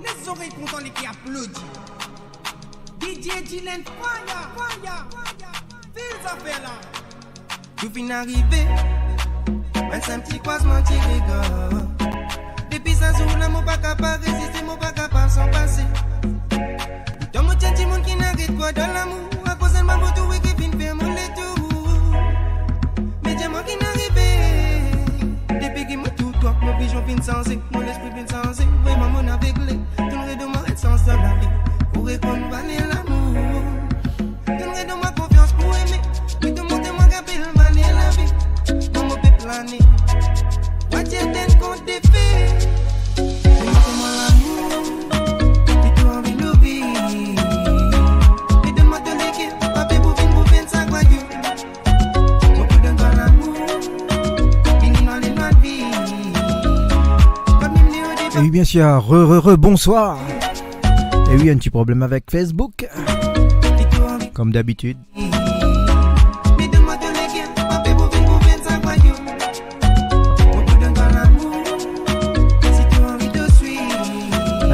Les oreilles contents les qui applaudissent. DJ Dylan, fire. Fais ça faire là. Tout fin arrivé. Un petit croisement qui rigole. Depuis ça jour là, mon pas capable résister, mon pas capable s'en passer. Dans mon tien, petit monde qui n'arrête pas dans l'amour. À cause de ma moto, oui, qui vient faire mon tour. Mais j'ai moi qui n'arrive. Depuis qu'il m'a tout toi, mon vision vient sensé, mon esprit vient sensé. Vraiment, mon aveuglé. Donnerai de moi être sens dans la vie. Pour répondre, valer l'amour. Donnerai de moi confiance pour aimer. Puis de monter moi capel, valer la vie. Mon mot peut planer. What you think qu'on défait? Montrez-moi l'amour. Et tout envie de vivre. Et de moi donner que papier pour venir ça quoi Dieu. Beaucoup de dans l'amour. Fini dans les noix de vie. Et oui, bien sûr, bonsoir. Et oui, un petit problème avec Facebook. Comme d'habitude.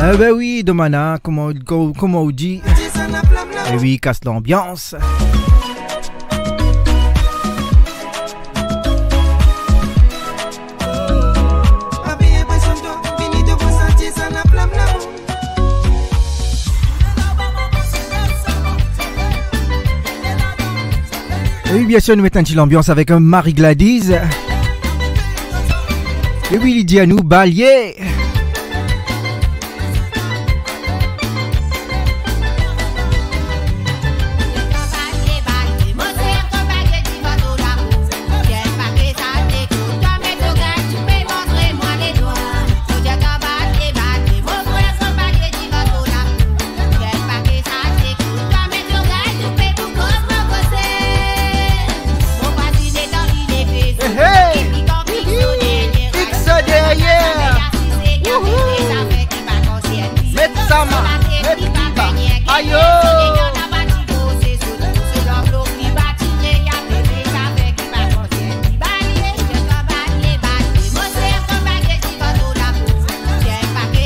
Ah ben oui, Domana, comment on dit. Et oui, casse l'ambiance. Et oui, bien sûr, nous mettons un petit l'ambiance avec un Marie Gladys. Et oui, il dit à nous, Balier.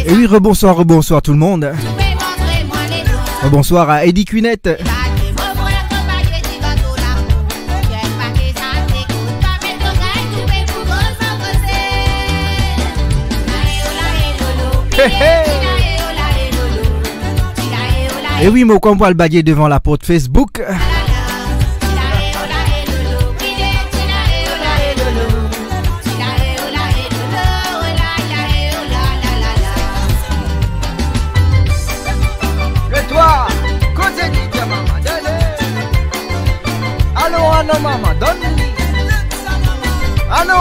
Et oui, rebonsoir tout le monde. Bonsoir à Eddie Cunette. Et oui, mais on va le baguer devant la porte Facebook. Allô, maman, donne-lui. Allô.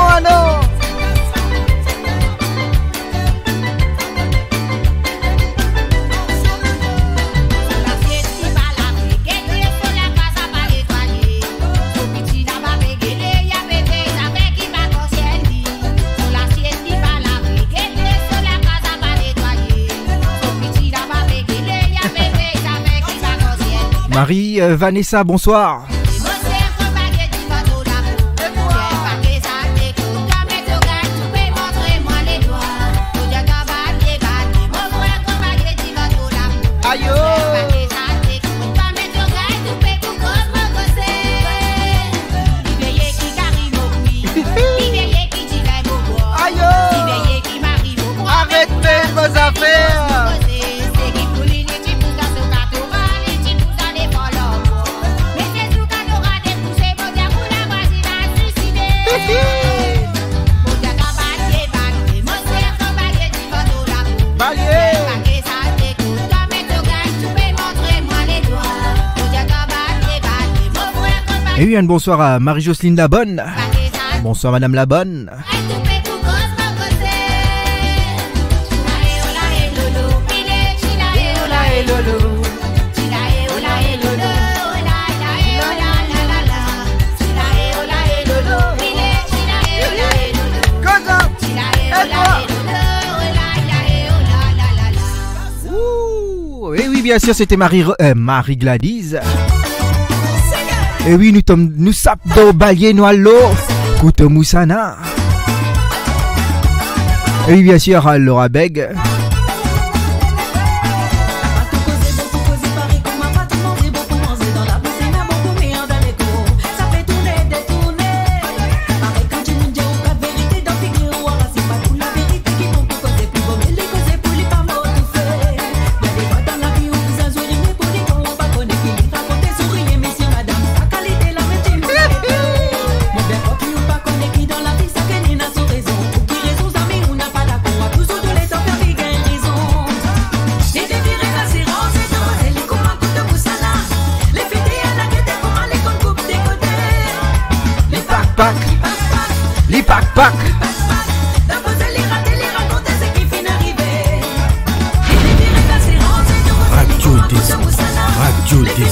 Marie, Vanessa, bonsoir. Et oui, un bonsoir à Marie-Jocelyne Labonne. Bonsoir Madame Labonne. Et oui, bien sûr, c'était Marie Gladys. Et oui, nous sapons de balier nous allo, Koute Moussana. Et oui, bien sûr, Laura Beg. Les pack. Radio des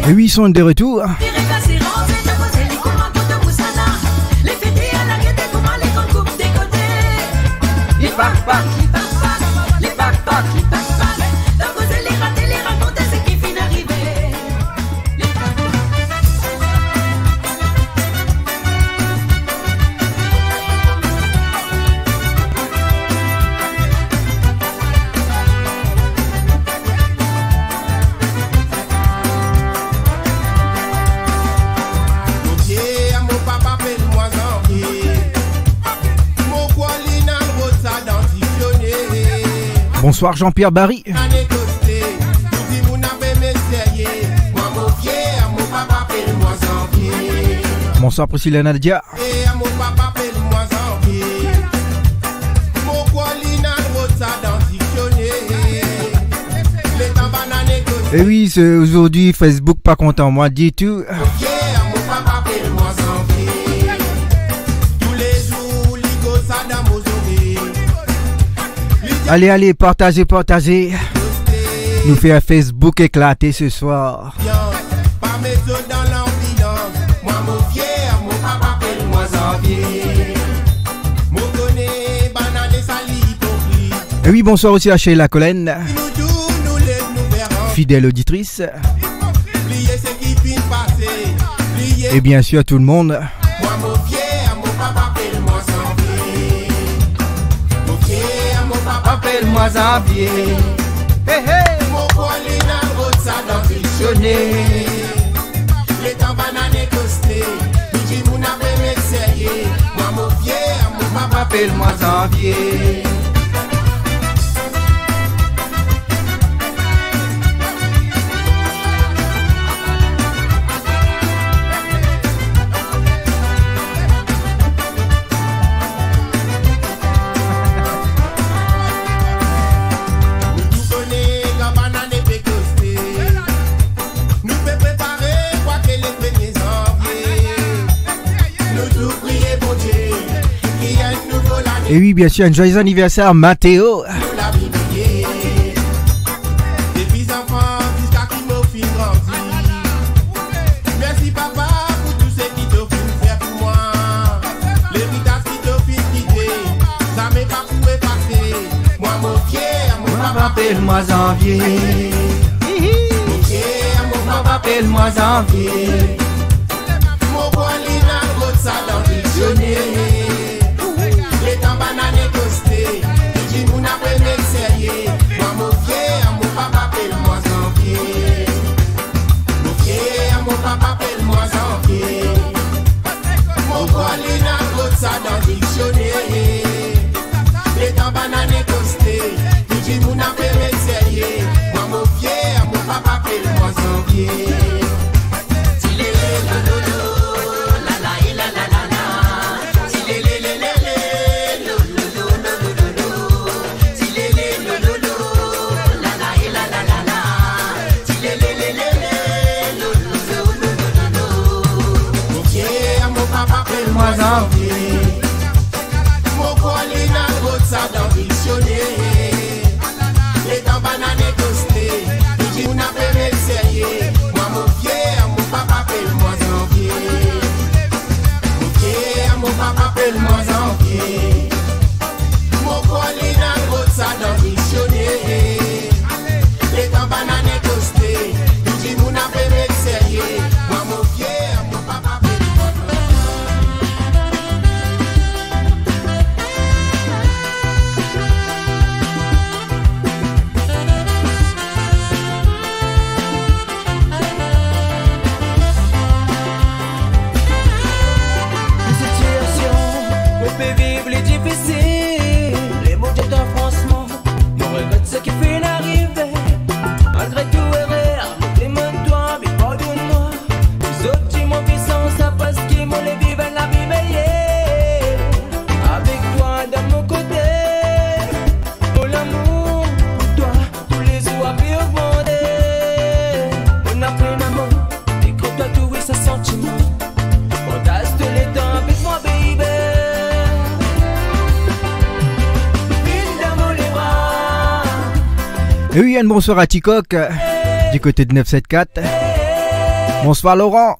Et oui, ils sont de retour. Bonsoir Jean-Pierre Barry. Bonsoir Priscilla Nadia. Et oui, c'est aujourd'hui Facebook pas content, moi dis tout. Allez, allez, partagez, partagez. Nous fait un Facebook éclater ce soir. Et oui, bonsoir aussi à Sheila Collen, fidèle auditrice. Et bien sûr à tout le monde. Appelle-moi Xavier. Hey hey. Mon colina rosa d'ambitionné. Les temps bananes costé. Nous dis mon appel m'essayer. Moi mon fier, mon papa appelle-moi Xavier. Et oui, bien sûr, un joyeux anniversaire, Mathéo. Merci papa pour tout ce qui t'offre faire pour moi. L'héritage qui t'offre quitter, ça m'est pas pouvait passer. Moi mon fier, mon papa appelle-moi janvier. Mon papa appelle-moi janvier. Mon Colina Rotsa dans le dictionnaire. Les temps bananes toastés. Dis mon après mec sérieux. Moi mon vieux, mon papa appelle-moi janvier. Mon vieux, mon papa appelle-moi janvier. Mon Colina Rotsa dans le dictionnaire. Les temps bananes toastés. Dis mon après mec sérieux. Moi mon vieux, mon papa appelle-moi janvier. Appelle-moi janvier. Mon Colina Rotsa dans le dictionnaire. Les temps bananes toastés. Dis mon appelle sérieux. Moi mon vieux, mon papa appelle-moi janvier. Mon vieux, mon papa appelle-moi janvier. Mon Colina Rotsa dans le dictionnaire. Les temps bananes toastés. Dis mon appelle sérieux. Moi mon vieux, mon papa appelle-moi vivre les difficiles, les mots d'état franchement, mon regret de ce qui fait l'arrivée. Malgré tout erreur, demande-toi, mais pardonne-moi. Les autres qui m'ont puissance, ça parce qu'ils m'ont les vivre la vie meilleure. Avec toi dans mon côté, mon amour, toi, tous les jours à vie augmenter. On a plein d'amour, décroche-toi tout et ce sentiment. On passe tous les temps avec moi, baby. Et oui, un bonsoir à Ticoc, du côté de 974. Bonsoir Laurent.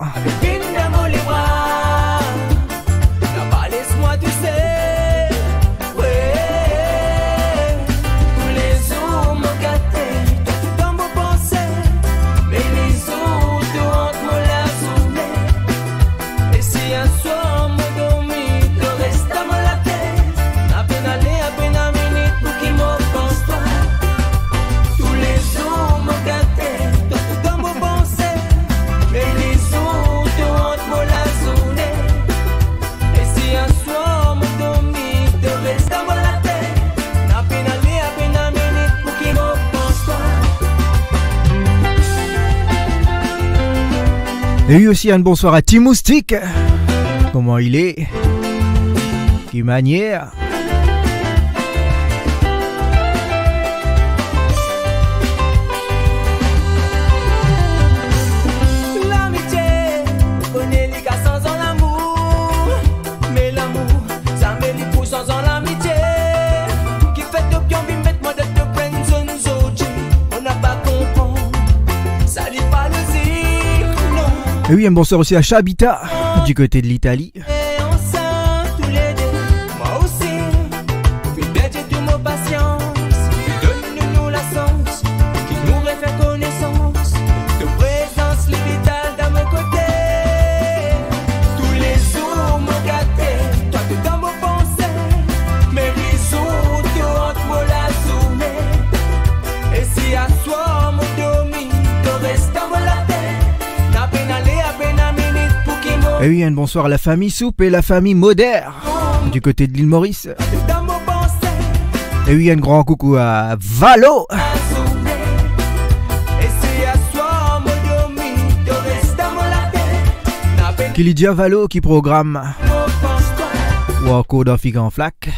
Et oui aussi un bonsoir à Timoustique. Comment il est? Quelle manière? L'amitié, on connaît les gars sans en l'amour. Mais l'amour, ça met les coups sans en l'amitié. Qui fait de bien, mais mettre-moi de peine, zone zone. On n'a pas compris. Ça n'est pas le zir, non. Et oui, un bonsoir aussi à Chabita, du côté de l'Italie. Et ensemble, tous les deux, moi aussi. Puis bête et tout mon patience. Donne-nous la sens, qui nous refait connaissance. De présence, le vital dans mon côté. Tous les jours, mon gâté, toi tout dans mon pensée. Mais les jours, tu rentres moi la journée. Et si à soi, mon domi, tu restes dans la tête. N'a peine aller, à peine à minute pour qu'il m'en. Et oui, un bonsoir à la famille Soupe et la famille Modère, du côté de l'île Maurice. Dans mon pensée. Et oui, un grand coucou à Valo. Kilidia Valo qui programme ou encore dans Fig en Flac.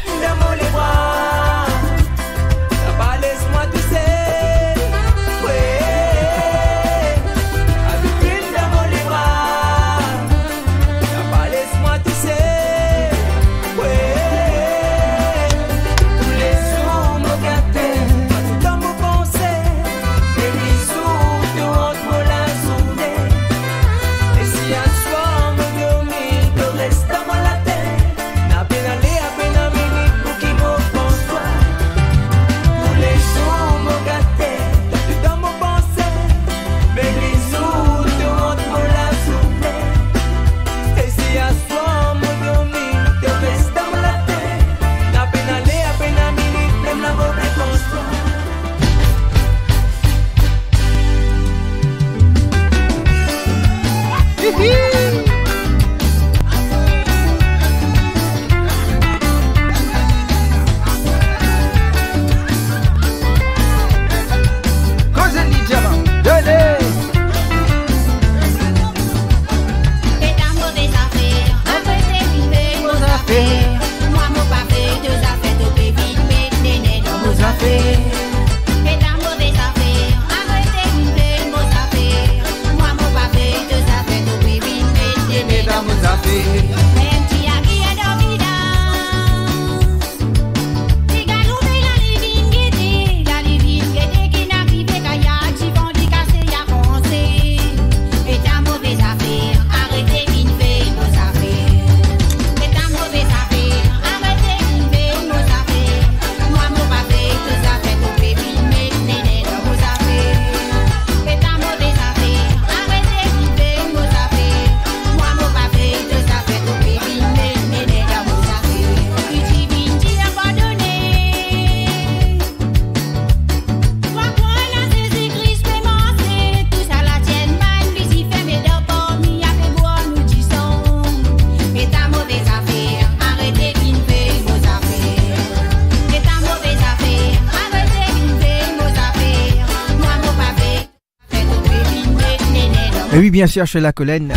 Et oui, bien sûr, chez la Colline.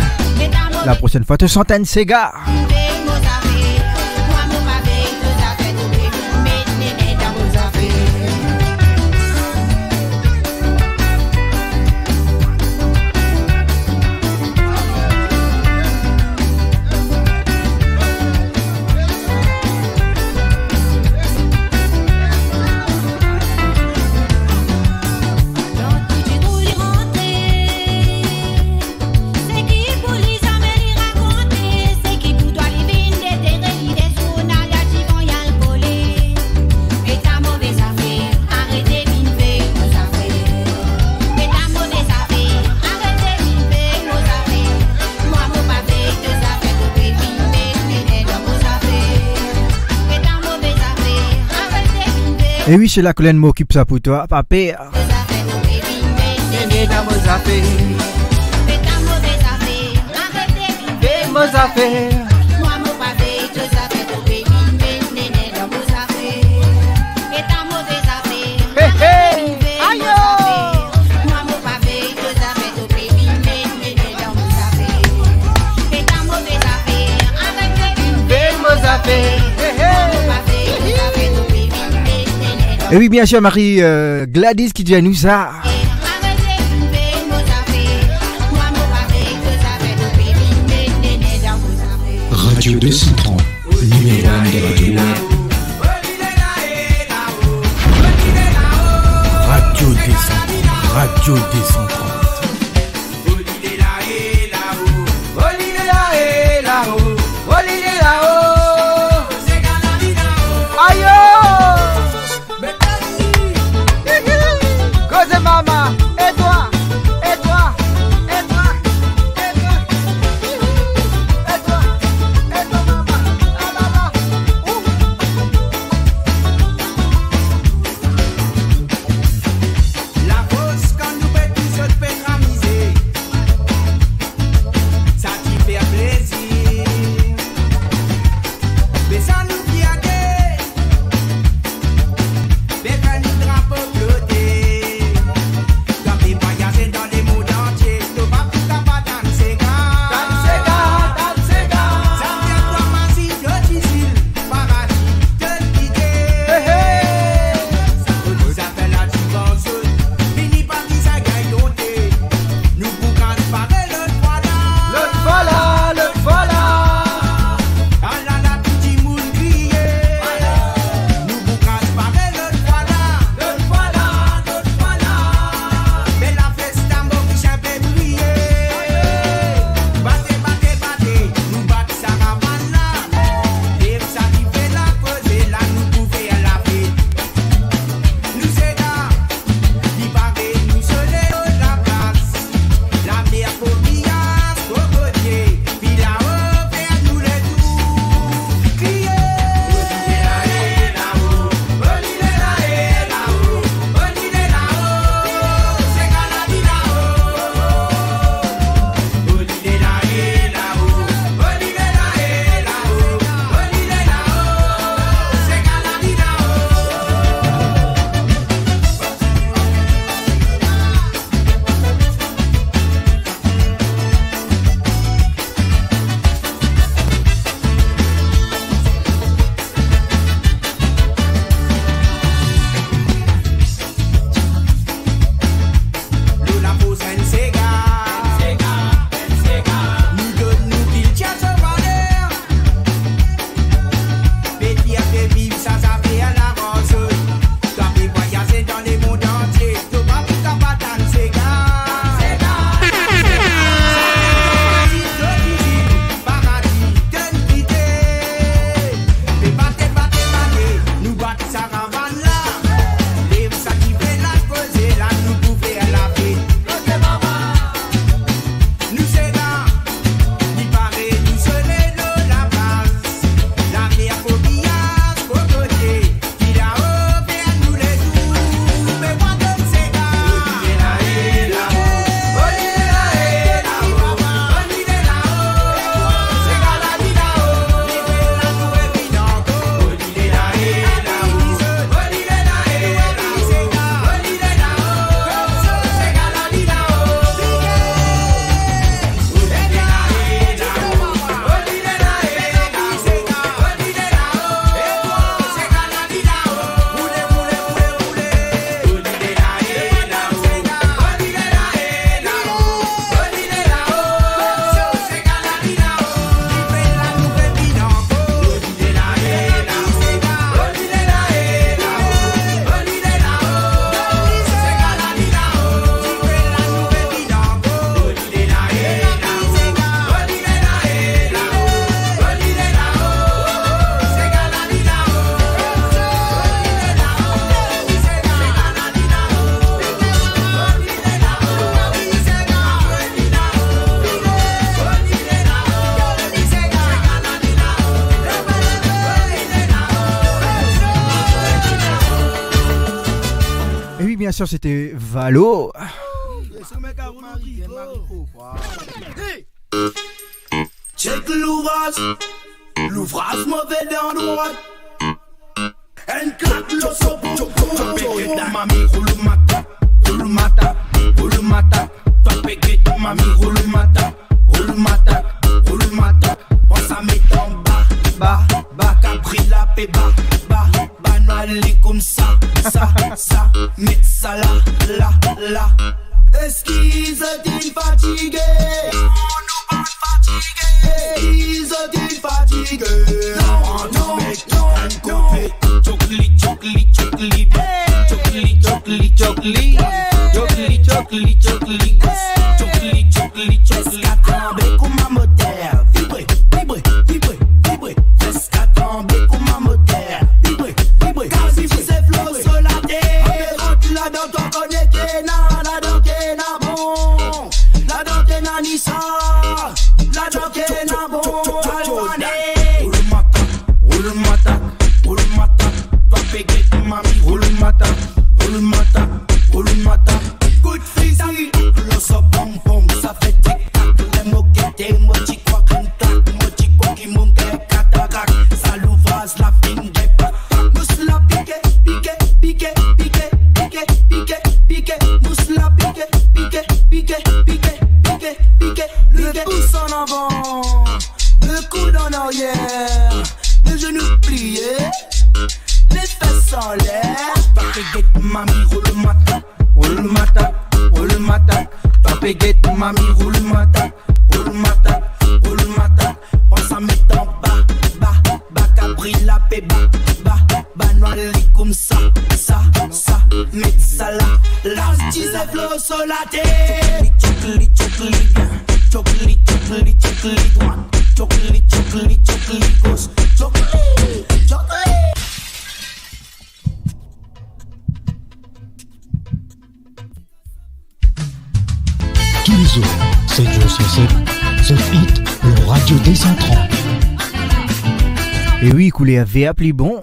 La prochaine fois, te centaines Sega. Et oui, chez la Colline, m'occupe ça pour toi, papé. Et oui, bien sûr, Marie Gladys qui dit à nous ça. Radio 230, numéro 1 des radios web. Radio 230, Radio 230. La voz quand nous bêtons, sûr, c'était Valo. Check l'ouvrage mauvais dans droite. Un claque le sopo, mami roule mata, toi pégué, mami roule mata, on s'en met en bas, capri la paix, banali comme ça, met ça là, esquisse d'une fatigué, esquisse d'une fatigué, non, tomber comme un moteur, vibrer, fais tomber comme un moteur, vibrer, car si vous êtes flow sur la terre, là dans ton connecté, là dans t'es na bon, là dans t'es na Nissa, là dans t'es na bon, roule mata, toi pégué, mami, roule mata, good physique, le so pom, ça fait tic-tac, les moquettes, moi j'y crois qu'un tac, moi j'y crois qu'il m'en gagne catarac, ça l'ouvre, la finger, mousse la piqué, mousse la piqué, le pouce en avant, le coude en arrière, les genoux pliés, les fesses en l'air, papéguette, mami, roule mata, papéguette, mami, roule mata, on s'en met en bas, capri la paix, banali comme ça, met ça là, disais flow sur la terre, chocoli, droite, chocoli, gauche, chocoli. Tous les jours, 7 jours sur 7, The Hit, le radio des 130. Et oui, coulé avait appelé bon.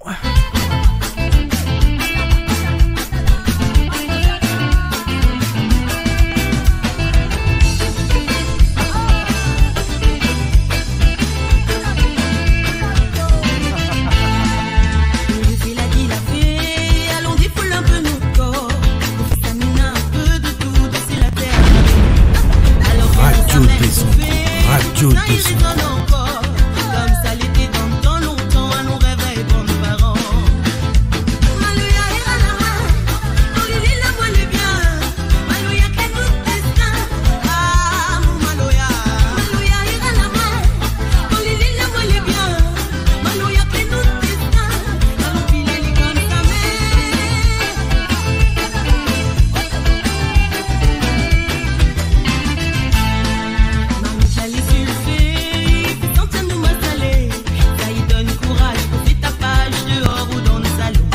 Radio des 130. Comme ça l'était dans le temps longtemps, à nos rêves et bons parents. Malouya ira la main, Olili la voile bien. Malouya que nous destin, ah mon Malouya. Malouya ira la main, Olili la voile bien. Malouya que nous destin, allons filer les comme sa mère. Maman Chali sulfé, quand nous m'installer, ça y donne courage pour faire tapage dehors ou dans le salon.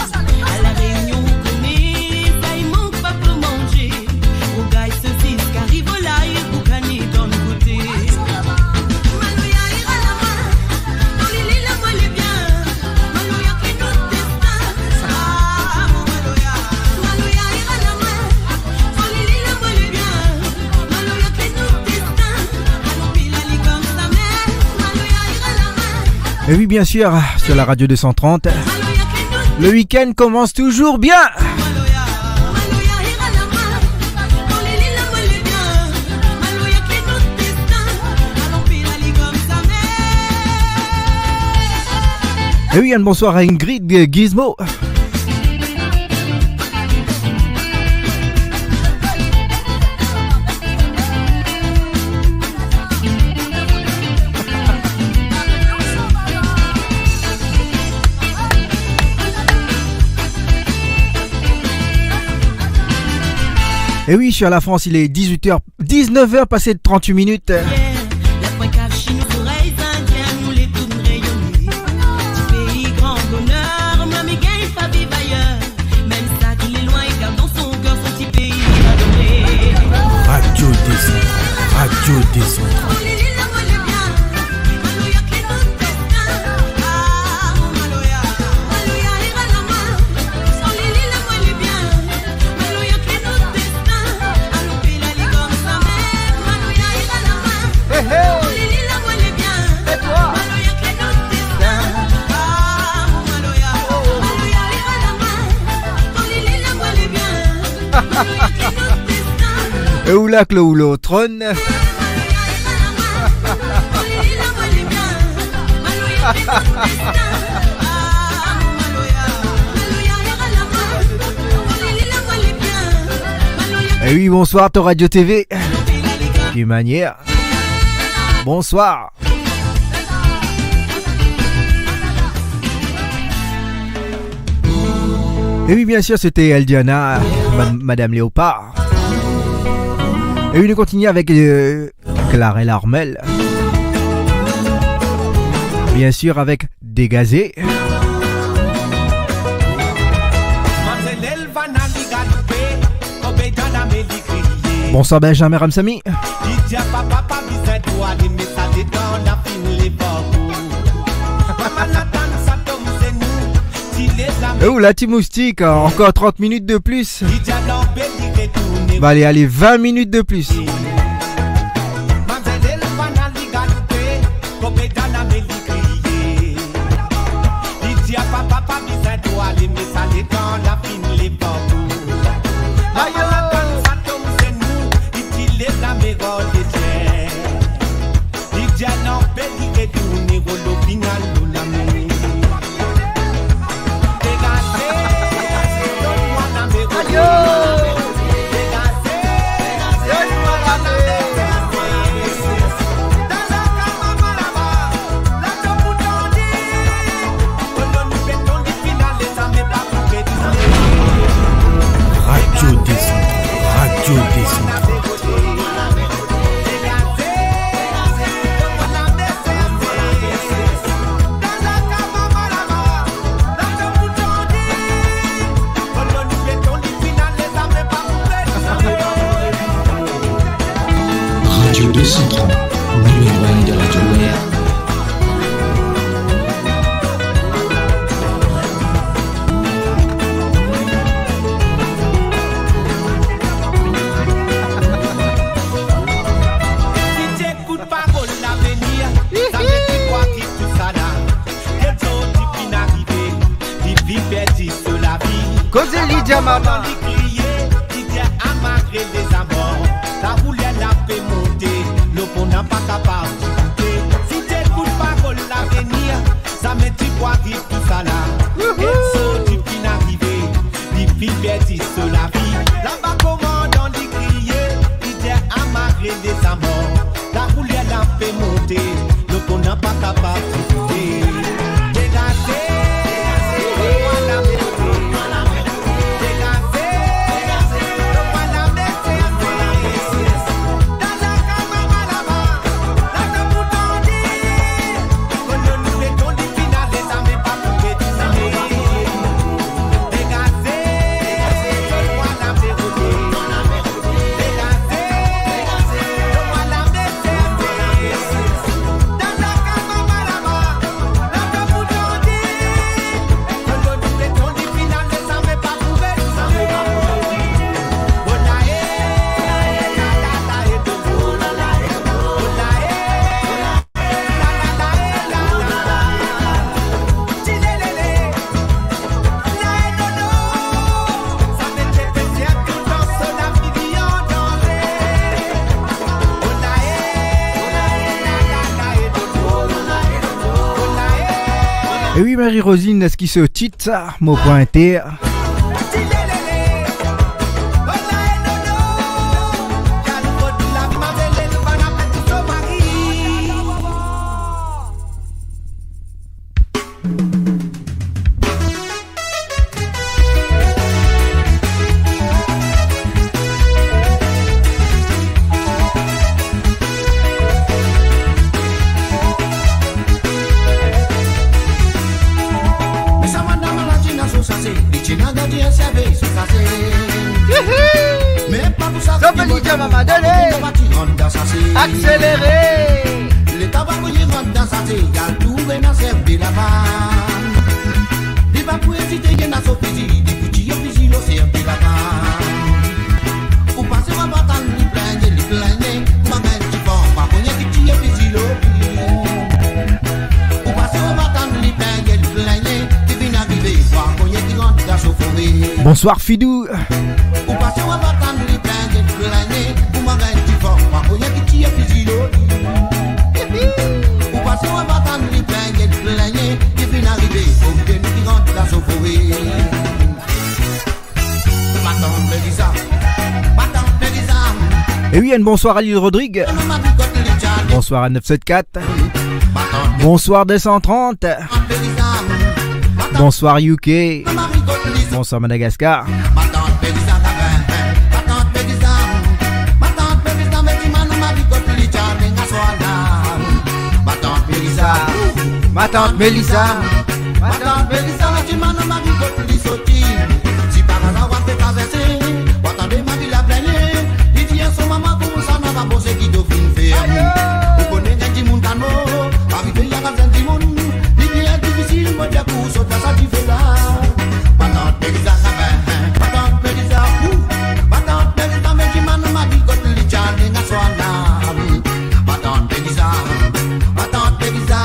À la réunion on connaît, ça y manque pas pour manger. Au gars saucisse, qu'arrive au live, boucané dans le côté. Malouya ira la main, Olili la voile bien. Malouya que nous destin, ah mon Malouya. Malouya ira la main, Olili la voile bien. Malouya que nous destin, allons pile aller comme sa mère. Malouya ira la main, Et oui, bien sûr, sur la radio 230, Malouya que nous le week-end commence toujours bien. Malouya ira la main, Olili la voile bien. Malouya que nous destin, allons pile aller comme sa mère. Et oui, un bonsoir à Ingrid Gizmo. Et oui, sur la France, il est 19h passé de 38 minutes. La pointe cachée, nos oreilles indiennes, nous les tournes rayonner. Du pays grand bonheur, moi mes gains, pas vivre ailleurs. Même ça qu'il est loin et garde dans son cœur son petit pays adoré. Radio des 130. Radio des 130. Olili la voile bien, Malouya que nous destin, ah mon Malouya. Malouya ira la main, Olili la voile bien. Malouya que Et où là que le trône. Et oui, bonsoir, ton Radio TV. D'une manière. Bonsoir. Et oui, bien sûr, c'était Eldiana, Madame Léopard. Et oui, nous continuons avec Clara et l'Armel. Bien sûr, avec Dégazé. Bonsoir Benjamin Ramsamy. Oh la team moustique, encore 30 minutes de plus. Va aller 20 minutes de plus. Et oui, Marie-Rosine, est-ce qu'il se titre mot pointé? Accéléré. Le tabac qui rentre dans sa tête, il y a tout dans cette de la vanne. Il va pour hésiter, il y a son petit, il dit, il y a petit, il y a de la vanne. Ou passer à bataille, il plaigne, ma mère qui va, ma bonne qui est petit, ou passer à bataille, il plaigne, il vient arriver, voir qu'on y est qui rentre dans son fourré. Bonsoir Fidou. Ou passer à bataille, il plaigne, Et oui, un bonsoir à Lille Rodrigue. Bonsoir à 974. Bonsoir 230. Bonsoir UK. Bonsoir Madagascar. Ma tante Mélissa. Ma tante Mélissa, tu m'as nommé pour les sortir. Si par hasard on peut traverser, attendez ma vie la plaigner. Il dit à son maman pour ça n'a pas posé qui doit faire. Vous connaissez des gens dans l'eau, arrivé à la fin du monde. Il dit est difficile, moi dire pour sauter ça tu fais là. Ma tante Mélissa, ma tante Mélissa, ma tante Mélissa, mais tu m'as nommé pour les charles n'a soit là. Ma tante Mélissa, ma tante Mélissa.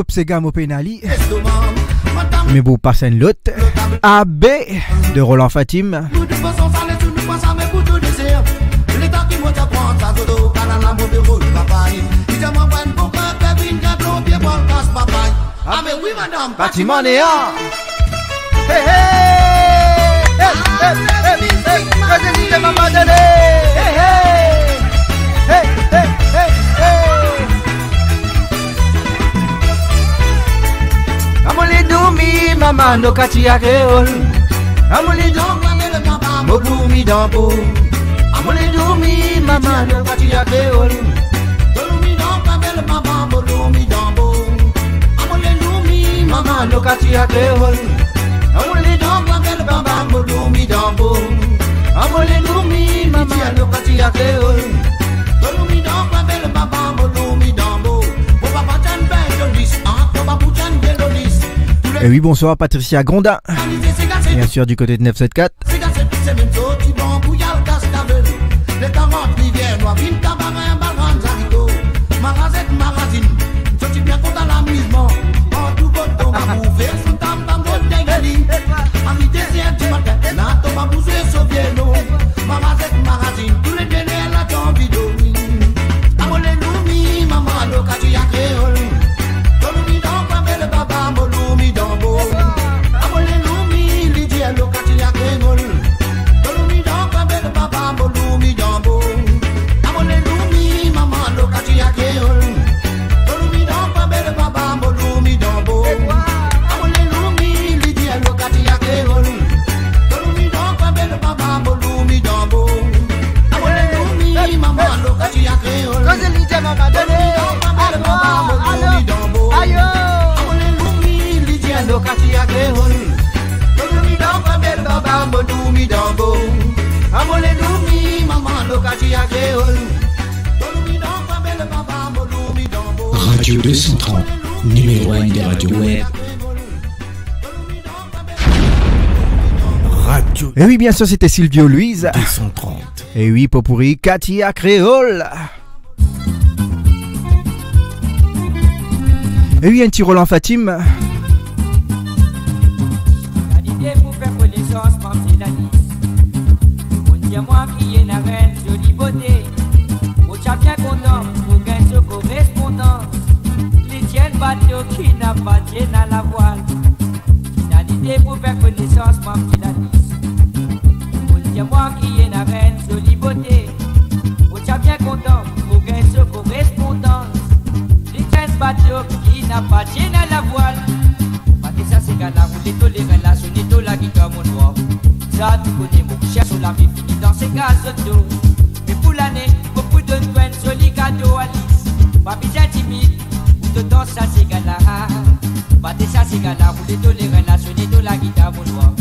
Sega Mopenali, mais bon, passe une l'autre. AB de Roland Fatim. Bâtiment néant. Hey hey, hey hey hey, hey, maman de hey hey, hey hey hey hey. Amole doumi mama no kati ya kreol. Amole doumi mo doumi dampo. Amole doumi mama no kati ya kreol. Doumi dampo bel mama mo doumi dampo. Amole doumi mama no kati ya kreol. Amole dampo bel mama mo doumi dampo. Amole doumi mama no kati ya kreol. Doumi dampo bel mama mo doumi dampo. Papa tan ben jolis, papa puchan jolis. Et oui, bonsoir Patricia Grondin. Bien sûr du côté de 974. Radio 230, numéro 1 des radios web. Radio. Et oui, bien sûr, c'était Silvio Louise. 230. Et oui, Popuri, Katia Créole. Et oui, un petit Roland Fatim. L'idée pour faire connaissance, ma petite Alice. On dit à moi qui est la reine, jolie beauté. Au chat bien content, pour gagner ce correspondance. Les tiennes bateau qui n'a pas tienne à la voile. Qui a l'idée pour faire connaissance, ma petite Alice. On dit à moi qui est la reine, jolie beauté. Au chat bien content, pour gagner ce correspondance. Les tiennes bateau qui n'a pas tienne à la voile. Ça c'est gala, vous les tolérez la sonneto, la guitare, mon noir. Ça tu connais mon cher sur la vie finie dans ces gazotos. Mais pour l'année, beaucoup de peine, joli cadeau Alice. Pas bien timide, ou de danse ça c'est gala. Pas de ça c'est gala, vous les tolérez la sonneto, la guitare, mon noir.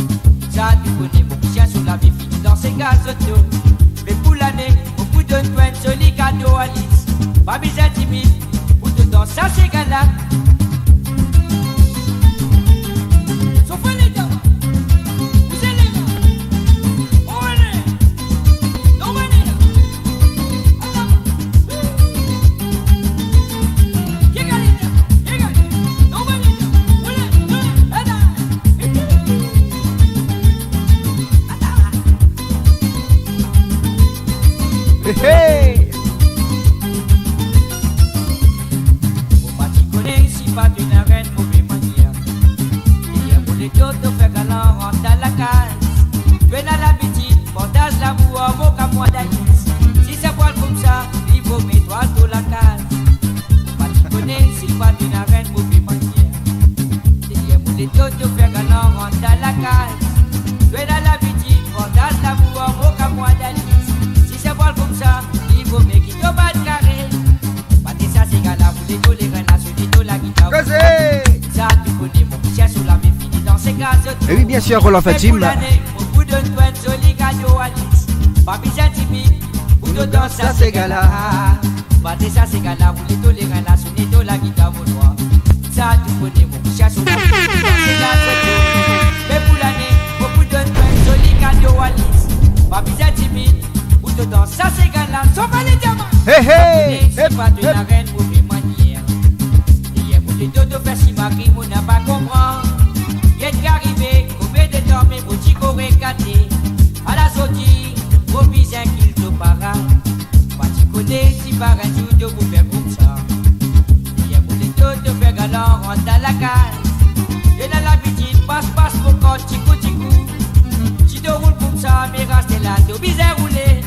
Ça tu connais mon cher sur la vie finie dans ces gazotos. Mais pour l'année, beaucoup de peine, joli cadeau Alice. Pas bien timide, ou de danse ça c'est gala. Hey! Moi tu connais si pas d'une reine mauvaise manière. Et pour les autres faire galant rentre dans la case. Tu es dans l'appétit, portage l'amour, mon camois d'Alice. Si c'est poil comme ça, il faut mettre toi dans la case. Moi tu connais si pas d'une reine mauvaise manière. Et pour les autres faire galant rentre dans la case. Tu es dans l'appétit, portage l'amour, mon camois d'Alice. Comme ça, il faut mettre qui te bat carré. Pas de ça, c'est gala, vous les tolérez la sonneto, la guitare. Ça, tu connais mon chien sur la vie finie dans ces cases. Et oui, bien sûr, Roland Fatim. Beaucoup de douane, joli cadeau Alice. Pas bien timide, ou de danse, ça c'est gala. Pas de ça, c'est gala, vous les tolérez la sonneto, la guitare, mon noir. Ça, tu connais mon chien sur la vie finie dans ces cases. Mais pour l'année, beaucoup de douane, joli cadeau Alice. Pas bien timide. Dedans, ça c'est galant, ça va les diamants. Hey hey, c'est pas de la reine pour mes manières. Et pour les deux de faire si ma crime, on n'a pas compris. Il est arrivé, combien de temps, mais vous t'y correz gâté. À la sortie, vos bisins qu'ils te parlent. Pas t'y connais, si par un jour de vous faire comme ça. Et pour les deux de faire galant, rentre dans la case. Et dans la petite, passe pour corps, tico. Si tu roules comme ça, mais reste là, tu bisins rouler.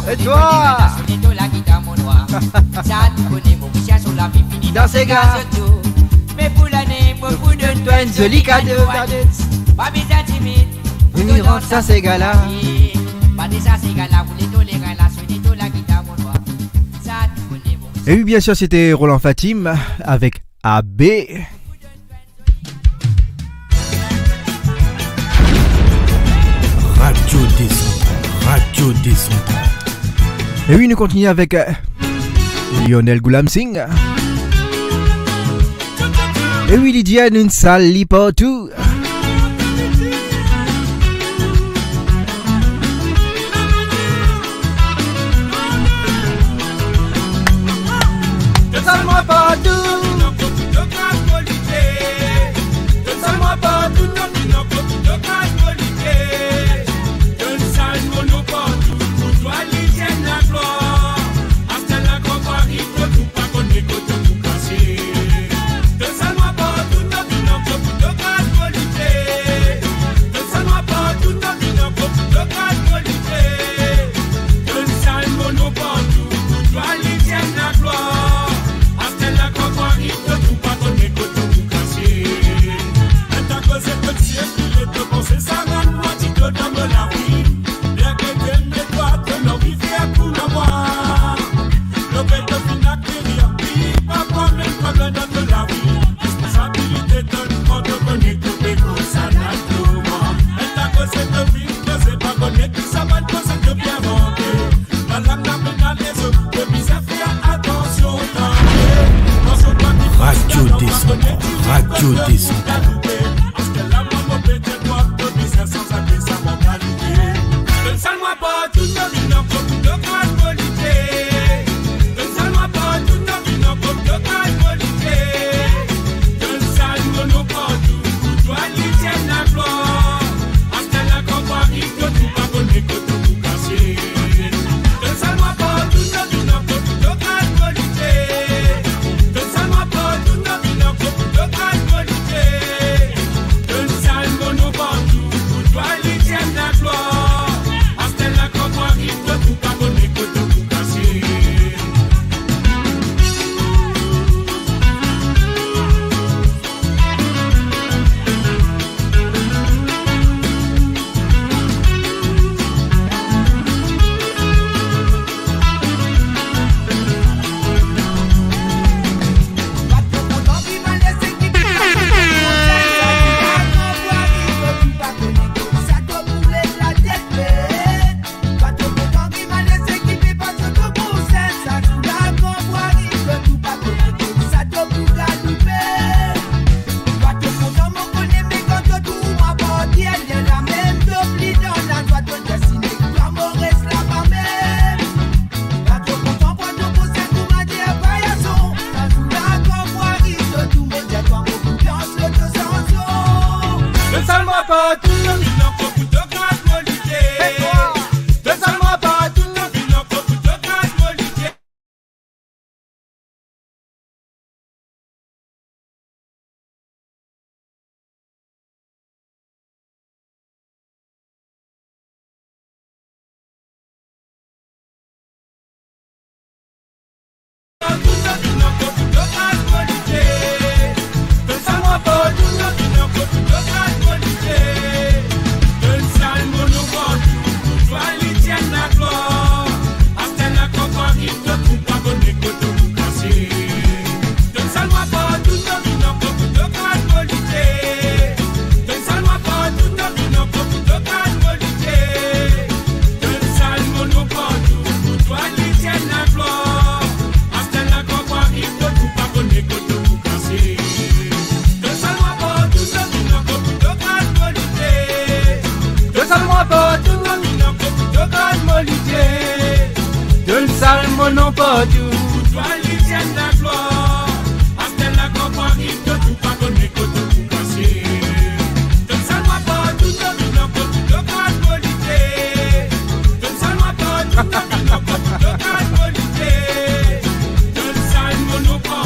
Et toi? Dans ces gars. Mais pour l'année, beaucoup de douane, joli cadeau. Pas bien timide. Une rentre, ça c'est gala. Pas de ça c'est gala, vous les tolérez la sonneto, la guitare, mon noir. Ça, tu connais mon. Et oui, bien sûr, c'était Roland Fatim avec AB. Radio Descente. Et oui, nous continuons avec Lionel Goulam Singh. Et oui, Lydia Nunsali Portou. Donne-moi partout, donne-moi partout, Radio Décentrale.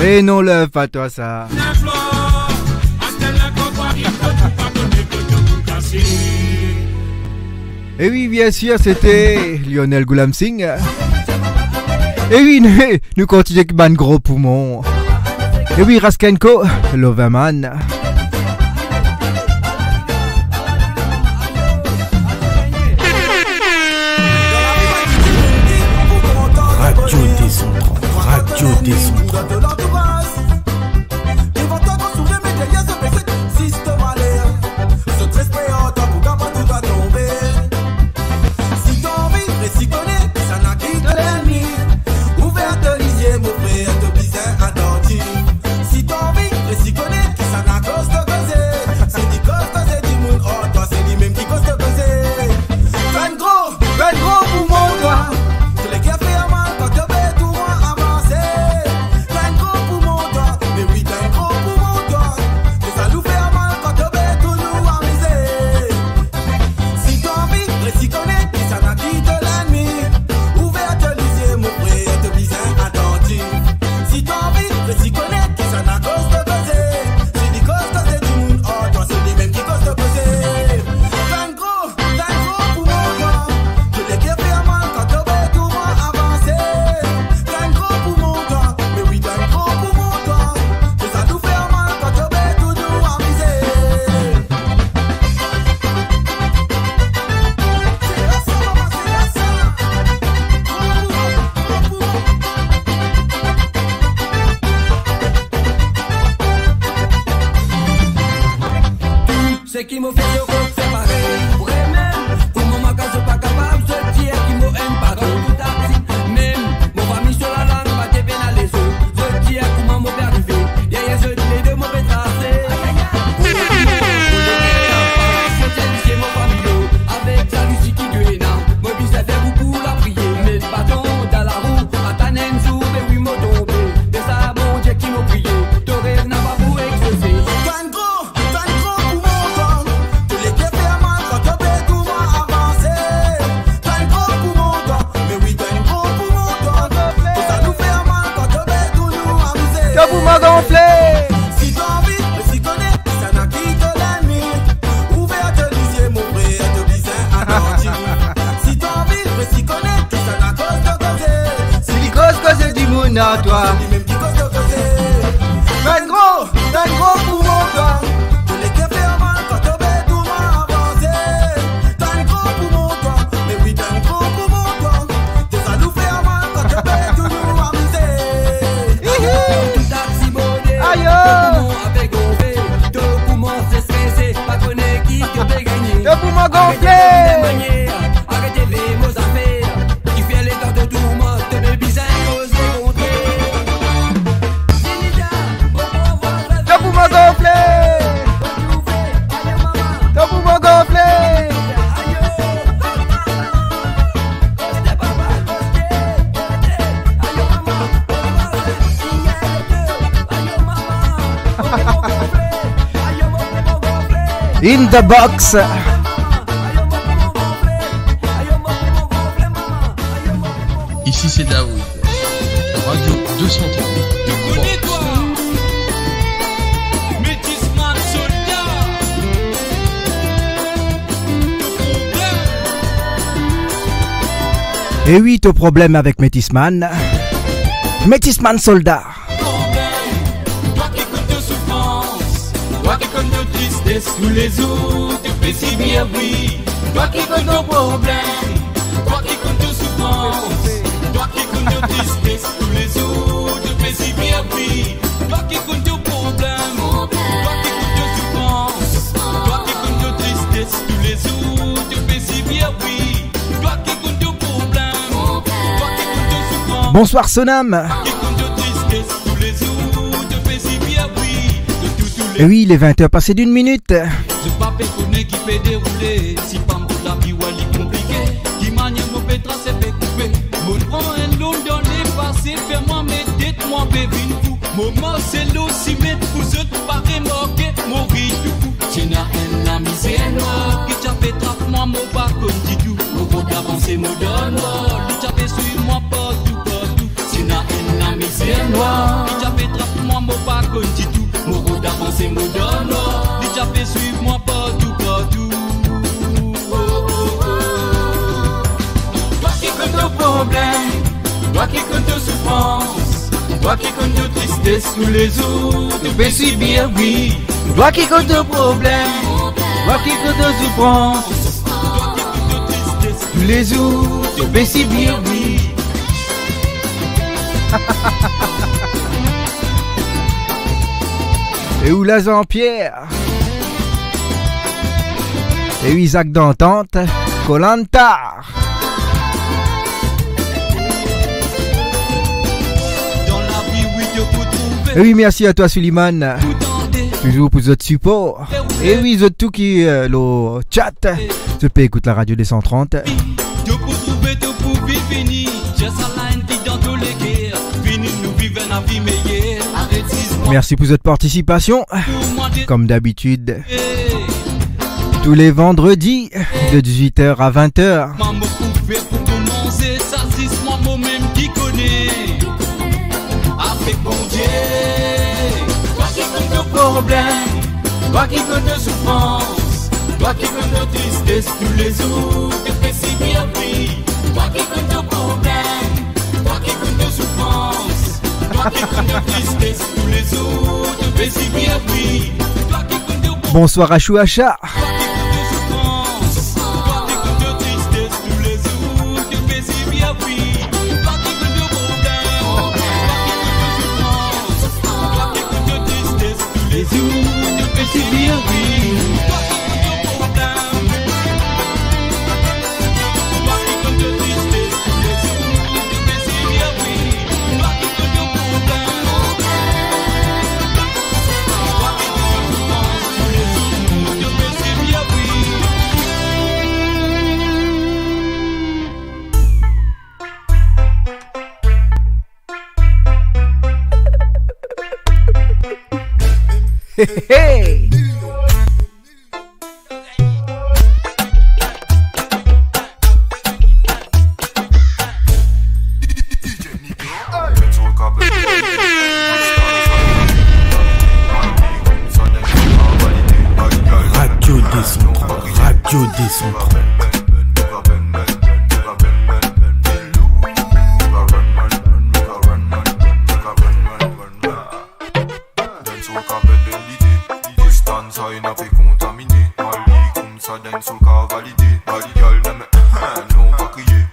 Et non, le pas toi ça. Et oui, bien sûr, c'était Lionel Goulam Singh. Et oui, nous continuons avec un gros poumon. Et oui, Raskenko, Loverman. Radio Décentrale. Radio Décentrale. C'est qui me fait le compte, c'est pareil. Pour même, pour mon magasin, je pas capable. Je dis qui me aime pas comme tout taxi. Même, mon famille sur la langue, pas de peine à les yeux. Je dis comment me faire arriver. Yeah, je dis les deux mauvais traces. moun à toi. T'as gros poumon toi. Les cafés à mal quand tu veux tout m'avancer. T'as un gros poumon toi. Mais oui t'as un gros poumon toi. T'es à nous faire mal quand tu veux tout nous amuser. Tout taxi bonnet. Aïe. Poumon avec gonflé. Deux poumons c'est stressé. Pas connaît qui te peut gagner. Deux poumons gonflés. Arrêtez les mots affaires. Qui fait l'état de tout monde. Te bébé ça cause les contrées. Deux poumons gonflés. Deux poumons gonflés. In the box. Ici c'est Daoud, Radio 230. Connais-toi, Métisman soldat. Et oui, ton problème avec Métisman. Métisman soldat. Toi qui connais de souffrance, toi qui connais de tristesse, tous les autres te fais si bien, oui. Toi qui connais de problème, toi qui connais de souffrance, toi qui connais de tristesse, tous les autres te fais si bien, oui. Toi qui connais de problème, toi qui connais de souffrance, toi qui connais de tristesse, tous les autres te fais si bien, oui. Toi qui connais de problème, toi qui connais de souffrance. Bonsoir Sonam. Et oui, il est 20h passé d'une minute. Je pas connais qui fait dérouler. Si pas mon la vie ou elle est compliquée. Qui manière mon pétra c'est fait couper. Mon prend un long dans les passés. Fais-moi mes têtes, moi bébé fou. Moment c'est l'eau si mettre vous autres pas remorquer. Mourir du coup. Tu n'as un ami c'est noir. Qui t'a fait trappe moi mon pas comme dit tout. Mon route avancé me donne. Lui t'a fait suivre moi partout. Tu n'as un ami c'est noir. Qui t'a fait trappe moi mon pas comme dit tout. Mon route avancé me donne. Lui t'a fait suivre moi partout. Toi qui connais de problème, toi qui connais de souffrance, toi qui connais de tristesse, tous les autres te fais si bien, oui. Toi qui connais de problème, toi qui connais de souffrance, toi qui connais de tristesse, tous les autres te fais si bien, oui. Et où la Jean-Pierre? Et où Isaac d'entente? Kolantar. Dans la vie, oui, Dieu peut trouver. Et oui, merci à toi, Suleiman. Toujours pour votre support. Et oui, vous tout qui le chat. Je peux écouter la radio des 130. Dieu peut trouver, Dieu peut vivre fini. Just a line qui dans tous les guerres. Fini, nous vivons la vie meilleure. Merci pour votre participation. Comme d'habitude, tous les vendredis de 18h à 20h. Maman pouvait pour commencer, ça c'est moi-même qui connais. Avec mon Dieu, toi qui connais de problème, toi qui connais de souffrance, toi qui connais de tristesse, tous les autres te fais si bien, oui. Toi qui connais de problème, toi qui connais de souffrance, toi qui connais de tristesse, tous les autres te fais si bien, oui. Toi qui connais de problème. Bonsoir à Chouacha. Hey! Radio Décentrale, Radio Décentrale. ça il n'a fait contaminer. Mali comme ça d'un sous le cas validé. Bali girl n'aime non pas crier.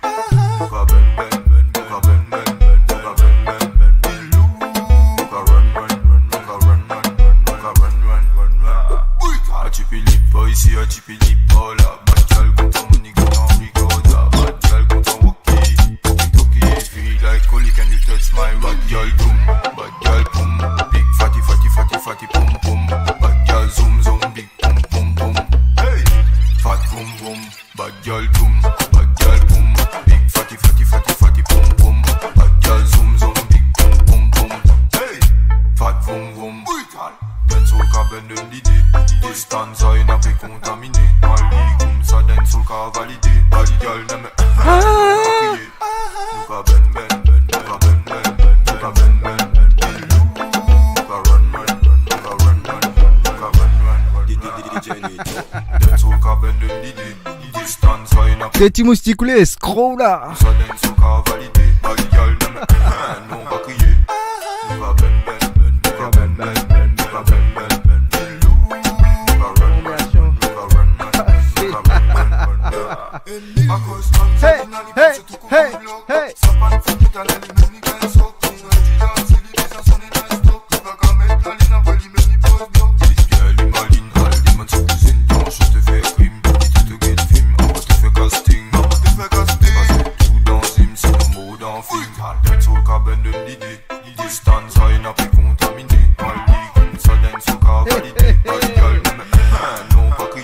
Nuka ben ben ben, nuka ben ben ben, nuka ben ben ben. Nuka run run run, nuka run run run, nuka run run run run. A chipi lip boy ici, a chipi lip boy là. Bad girl content money content recorda. Bad girl content walkie, walkie feel like Collie can you touch my bad girl boom, bad girl boom, big fatty fatty fatty fatty boom boom. Bad girl zoom zoom big boom boom boom. Hey, fat boom boom, bad girl boom, bad girl boom, big fatty fatty fatty fatty boom boom. Bad girl zoom zoom big boom boom boom. Hey, fat boom boom. Den sul ca bende l'idée, distanța e n-a pe contamine. Mali cum sa den sul ca valide. Bali girl n'aime nu ca ben ben ben, nu ca ben ben ben, nu ca ben ben ben. Nu ca run run run, nu ca run run run, nu ca run run run. Den sul ca bende l'idée, distanța e n-a pe Petit mousticoulé, scroll là. sa den sul ca valide. Bali girl n'aime non pas crier. Nu ca ben ben ben, nu ca ben ben ben, nu ca ben ben ben. Hey, hey, hey, hey.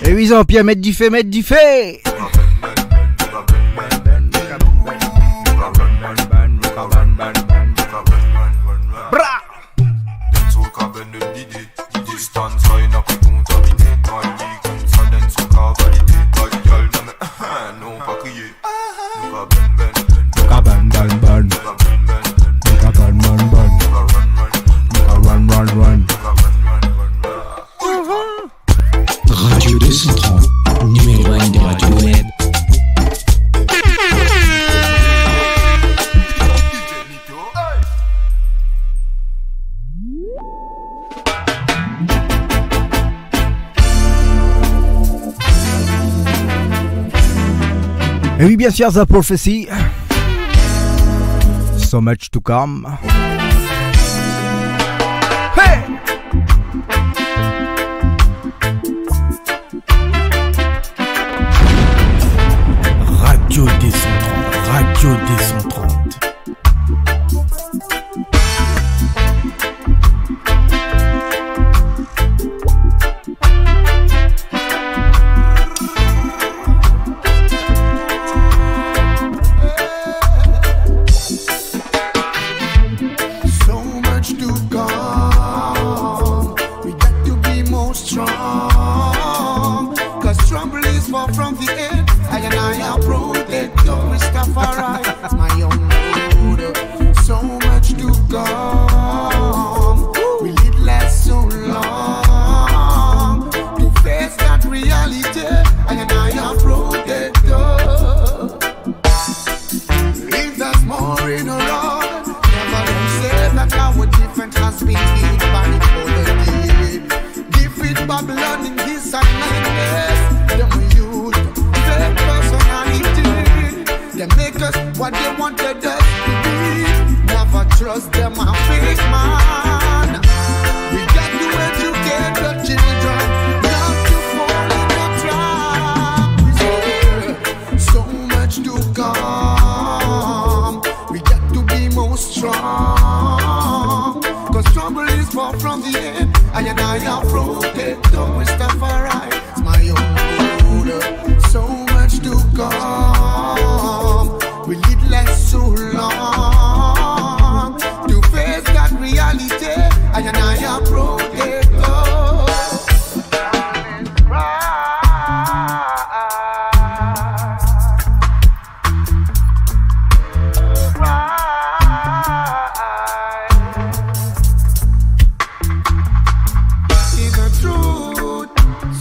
Et 8 ans, Pierre, mettre du fait, mettre du fait. Radio 230, numéro 1 des radios web. Et oui, bien sûr, The Prophecy. So much to come. Hey! Radio D130, Radio D130.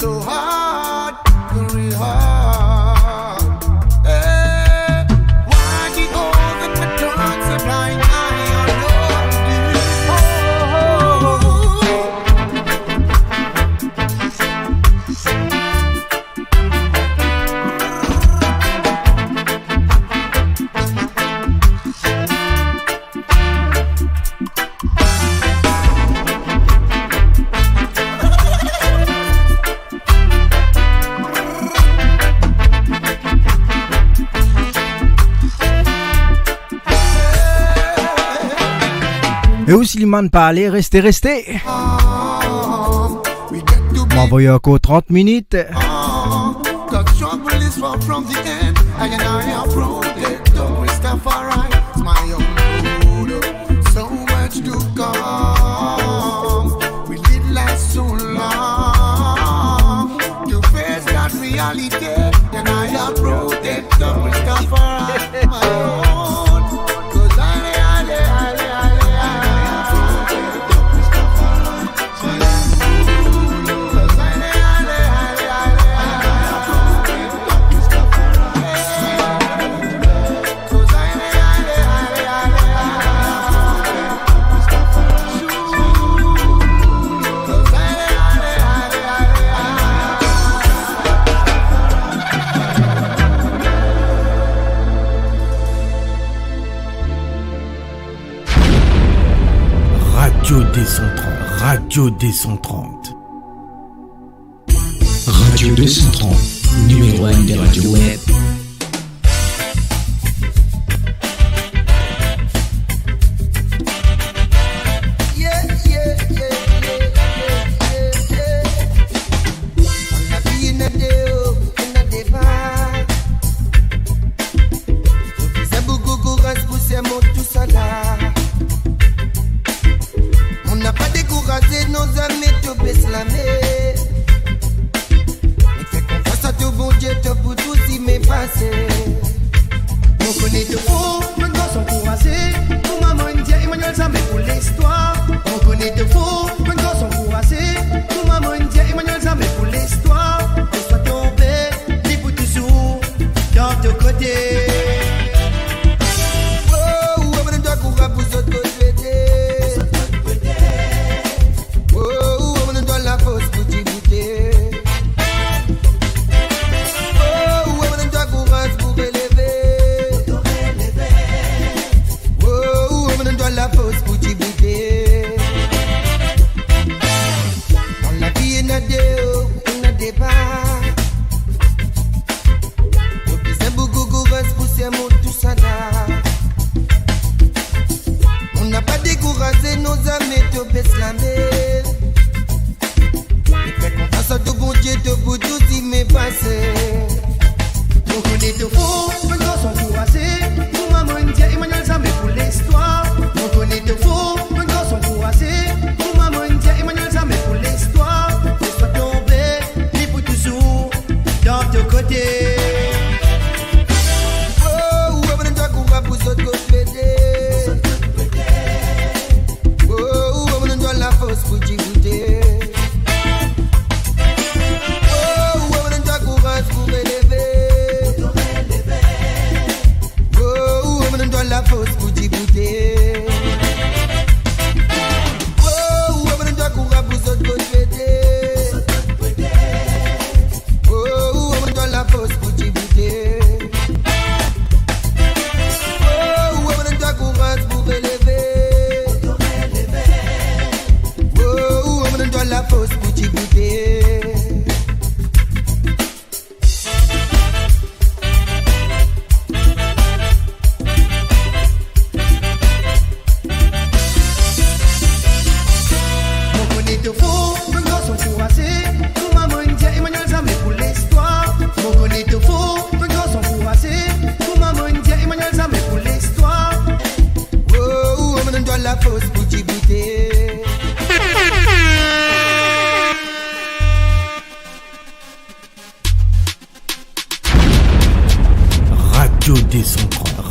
So hard. Et où Slimane parler, restez. M'envoyez encore 30 minutes. The struggle is far from the end. I have protect the Rastafari. It's my own road. So much to come. We did last so long to face that reality. And I have protect the Rastafari. My own. Radio D130. Radio 230, numéro 1 des radios web.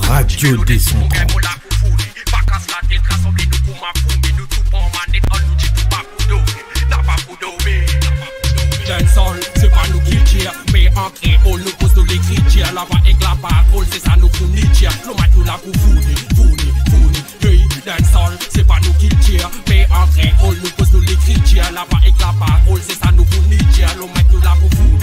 Radio D130. Dancehall, c'est pas nous qui tire, mais en créole nous pose tous les critiques. Là-bas avec la parole, c'est ça nous fournit. L'on m'a tout là pour fournir. Hey, dancehall, c'est pas nous qui tire, mais en créole nous pose tous les critiques. Là-bas avec la parole, c'est ça nous fournit. L'on m'a tout là pour fournir.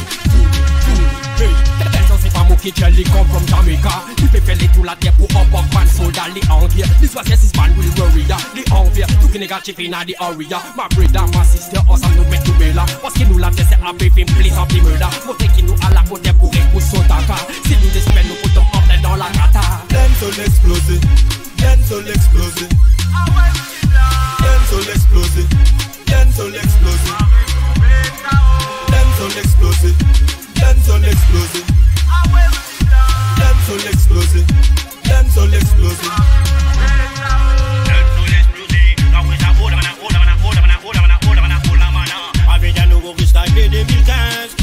Hey, dancehall, c'est pas moi qui tire, les come from Jamaica. Il peut faire les tout la terre pour un pop man soldat, les envier. This was yes, this man will worry ya. Les envier, tout qui n'est qu'à chip in the area. My brother, my sister, us and nous met tout bella. Parce que nous la tête c'est un peu film, please en petit murder. Montrez qui nous à la côté pour écouter son tata. Si nous espérons, nous foutons en plein dans la gata. Dancehall explosé, dancehall explosé. explosé. Dancehall explosé. Dancehall explosé. Avec un nouveau freestyle de 2015.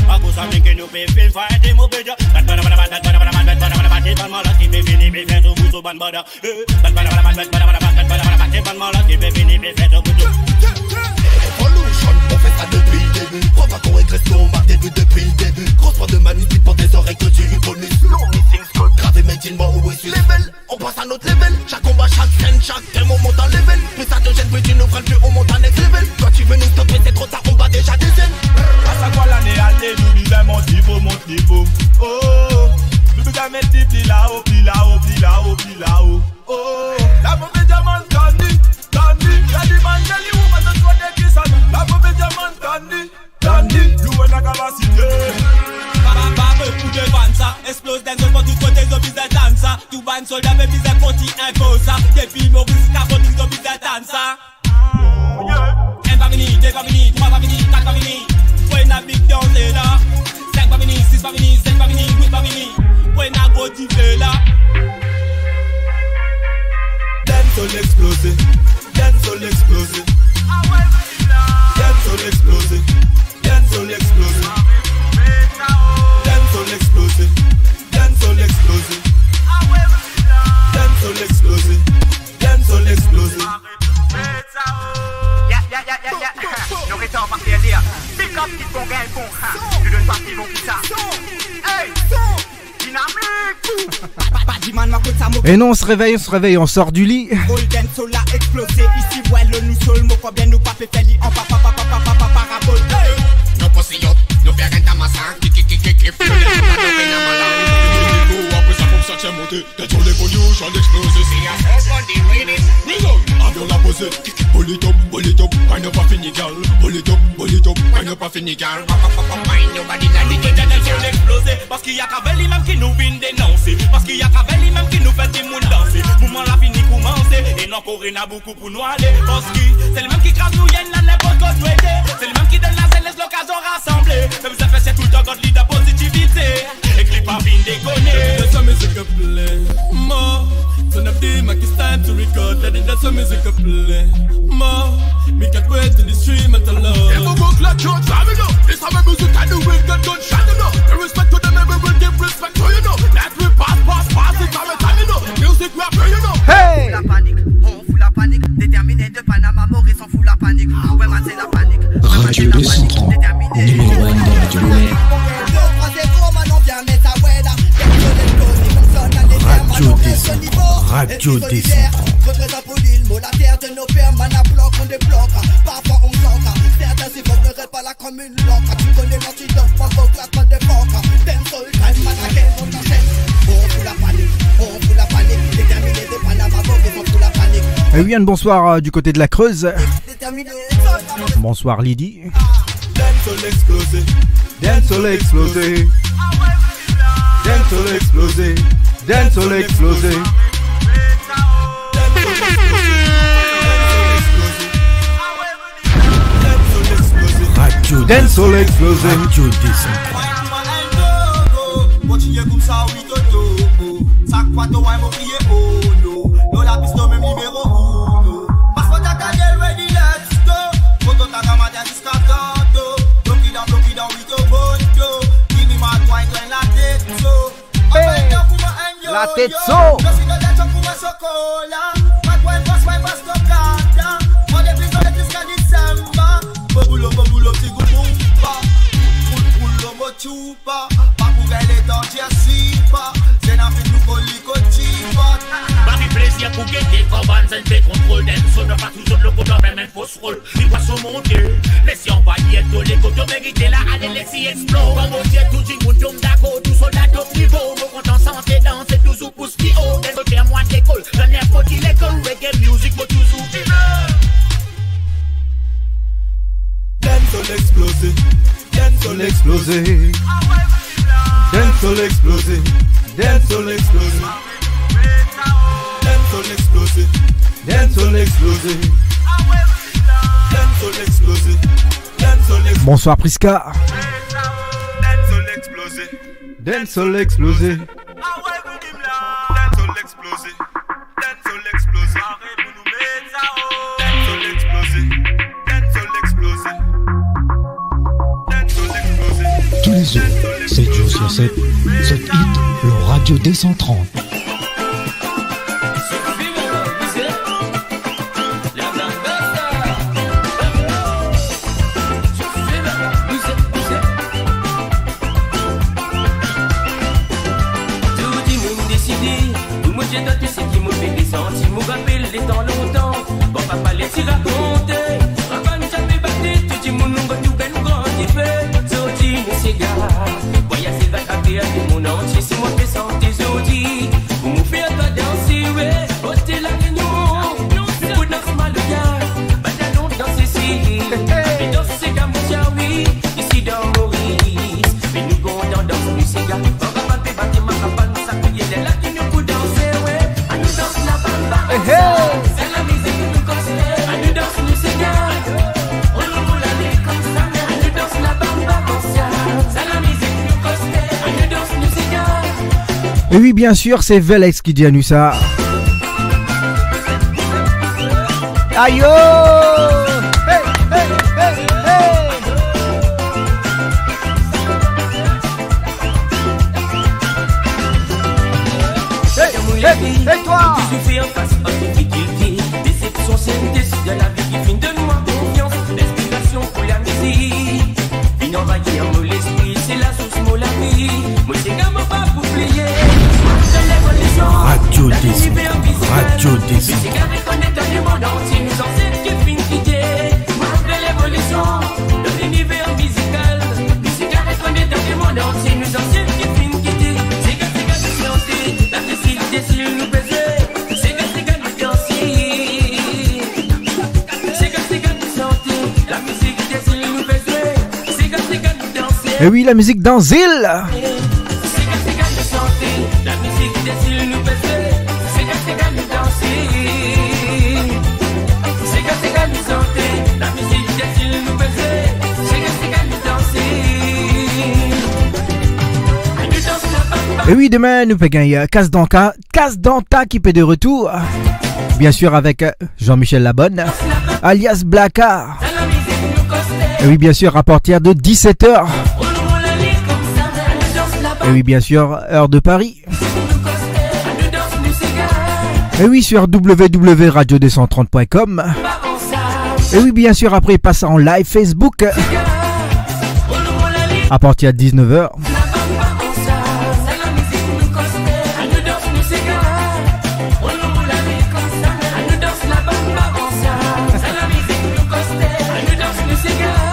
À cause de que nous pouvons faire fight et mauvais gars. Evolution, on fait ça depuis le début. Crois pas qu'on régresse, on marque des buts depuis le début. Grosse voix de manuscrit pour des oreilles que tu bonus. Long missing Scott, grave et maintain moi où est ce level. On passe à notre level. Chaque combat, chaque scène, chaque thème, on monte en level. Plus ça te gêne, plus tu nous freines, plus on monte en next level. Quand tu veux nous stopper, c'est trop tard, on bat déjà des ailes. À chaque fois l'année, allez, nous disons mon niveau. Oh, nous devons mettre des plis là-haut, plis là-haut, plis là-haut, plis là-haut. Oh, la mauvaise diamant, Candy. La demande, les women, don't want to kiss on. La mauvaise diamant, Candy. Nous, on a capacité. Baba, coup de van ça. Explose dans le monde, tout côté, zombies de danse. Tout ban soldat, mais mis à côté, impose ça. Des films, on risque à côté, zombies de danse. Un par minute, 2 par minute, 3 par minute, 4 par minute. When a big down c'est là. 5 par minute, 6 par minute, 7 par minute, 8 par minute. When a go diffé là. Dancehall explosé. Dancehall explosé. Dancehall explosé. Dancehall explosé. Dancehall explosé. Dancehall explosé. Dancehall explosé. Dancehall explosé. Nous restons partis à dire pick up, ils font gain, ils font tu donnes pas qu'ils vont qui ça. Hey, dynamique. Et non, on se réveille, on sort du lit. Golden Soul a explosé. Ici, voilà, nous sol, mon bien nous pas fait feli en parabole. Nous posséons, nous perdons ta masse. Après ça, comme ça, c'est monté. T'as sur l'évolution, l'explosé. Avion la posée. Pull it up, kind of a fini girl. Pull it up, kind of a fini girl. Parce qu'il y a Cavelli même qui nous vient dénoncer. Parce qu'il y a Cavelli même qui nous fait des moules danser. Mouvement la fini commencer. Et non, qu'on a beaucoup pour nous aller. Parce que c'est le même qui crase nous, y'en a n'importe quoi souhaiter. C'est le même qui donne la scène, laisse l'occasion rassembler. Comme ça fait c'est tout le temps God leader positivité. Et clip à fin déconner. Let the music play more. Turn up the mic, it's time to record. Let the music play more. Me can't wait to the stream and to love. Never work like you're driving up. This time music and the wind get done shining up. The respect to them, we will give respect to you know. Let me pass it time and time you know. Music we are playing up. Hey! La panique, on fout la panique. Déterminé de Panama, Maurice on fout la panique. Ouais, man, c'est la panique. Radio 230, numéro 1 de Radio Web. Radio 230. Représente pour l'île, mot la terre de nos pères, man à bloc, on débloque. Parfois on s'entend, certains s'y vont, ne pas la commune loca. Tu connais l'antidote, pas vos claquements de foca. Dancehall time, man à quel on t'enchaîne. On fout la panique, déterminé de Panama, Maurice on fout la panique. Et oui, Yann, bonsoir du côté de la Creuse. Bonsoir Lydie. Dancehall explosé. Dancehall explosé. Dancehall explosé. Dancehall explosé. Radio Dancehall explosé. Radio 230. Continuez comme ça, oui, Toto. Ça quoi, toi, moi, crier, oh, no. Non, la piste, même numéro 1. Parce que t'as gagné, ready, let's go. Photo, t'as gamaté jusqu'à tantôt. Bloqué dans, oui, to, bondo. Give me my twine, la tête, so. La tête, so. Je suis dans la chambre pour ma chocolat. Ma twine, passe, top, gata. Moi, des prises, on est jusqu'à décembre. Bobulo, petit goût, pas. Pull, mochupa. Pas pour gagner les temps, j'y pas. C'est n'a fait nous coller, cochipa. Marie plaisir pour guetter, quand van zen fait contrôle d'un son, pas toujours le côté même un fausse rôle. Il va se monter, laissez envoyer tous les côtés mérités là, allez laissez explore. Comme on dit, tout le monde tombe d'accord, tout soldat au niveau. Mon compte en santé dans, c'est toujours pouce qui haut. D'un côté à moi d'école, j'en ai faut qu'il école, reggae music, moi toujours vivre. Dancehall explosé. Dancehall explosé. Dancehall explosé. Dancehall explosé. Dancehall explosé. Dancehall explosé. Dancehall explosé. Dancehall explosé. Bonsoir Priska. Dancehall explosé. Dancehall explosé. Dancehall explosé. Dancehall explosé. Dancehall explosé. Dancehall explosé. Dancehall explosé. Tous les jours, 7 jours sur 7, The Hit, le Radio D130. Tu sais qui me fait des sentiments, me rappelle les temps longtemps. Bon papa les t'y raconter. Avant nous j'avais battu, tu dis mon nom tu ben grand fait. Zodi nous c'est gars. Voyage c'est attrapé avec mon entier, c'est moi qui senti Zodi. Vous me faites pas danser, ouais. Ôtez la réunion. Vous dansez mal le gars. Badalon dans ces cils. Mais dans ces gars mon cher oui. Ici dans Maurice. Mais nous gondons dans nous c'est gars. Bon papa fait battre ma campagne, ça couille de là qui nous coule danser. Hey, hey. C'est la musique qui nous considère. À nous danse, nous c'est gars. On nous roule la vie comme ça. À nous danse la bamba consciente. C'est la musique qui nous considère. À nous danse, nous c'est gars. Et oui, bien sûr, c'est Velex qui dit à nous ça. Aïe oh. Hey, hey, hey, hey. Hey, toi. Tu fais en face à difficulté. Déception, c'est une décision de la vie qui finit de nous en confiance. L'explication pour la musique. Une envahie en l'esprit, c'est la source de la vie. Moi, c'est comme pas pour plier. Radio D130. Radio D130. C'est carré qu'on est dans le monde entier. Nous en sommes qui finit quitter. Malgré l'évolution de l'univers musical. C'est carré qu'on est dans le monde entier. Nous en sommes qui finit quitter. C'est carré qu'on est dans le monde. La décision s'il nous baisait. C'est carré nous danser. C'est carré nous chanter. La musique s'il nous baisait. C'est carré nous danser. Et oui, la musique dans Zil. Et oui, demain, nous pouvons gagner Casse Danta qui peut de retour. Bien sûr, avec Jean-Michel Labonne, alias Blacard. Et oui, bien sûr, à partir de 17h. Et oui, bien sûr, heure de Paris. Et oui, sur www.radio230.com. Et oui, bien sûr, après, il passe en live Facebook. À partir de 19h.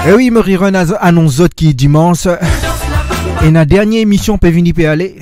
Et oui, Moriron annonce autres qui dimanche. Et la dernière émission peut venir peut aller.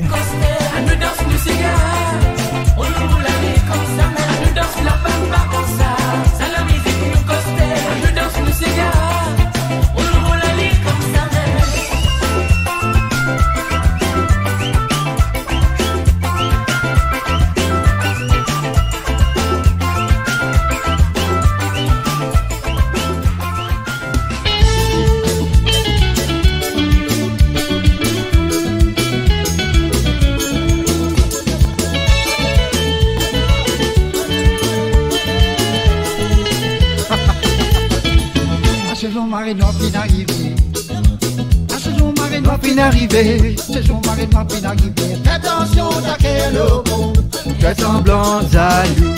Arrivé, saison marée noire puis arrivé. Attention d'à loco, fais semblant jaloux,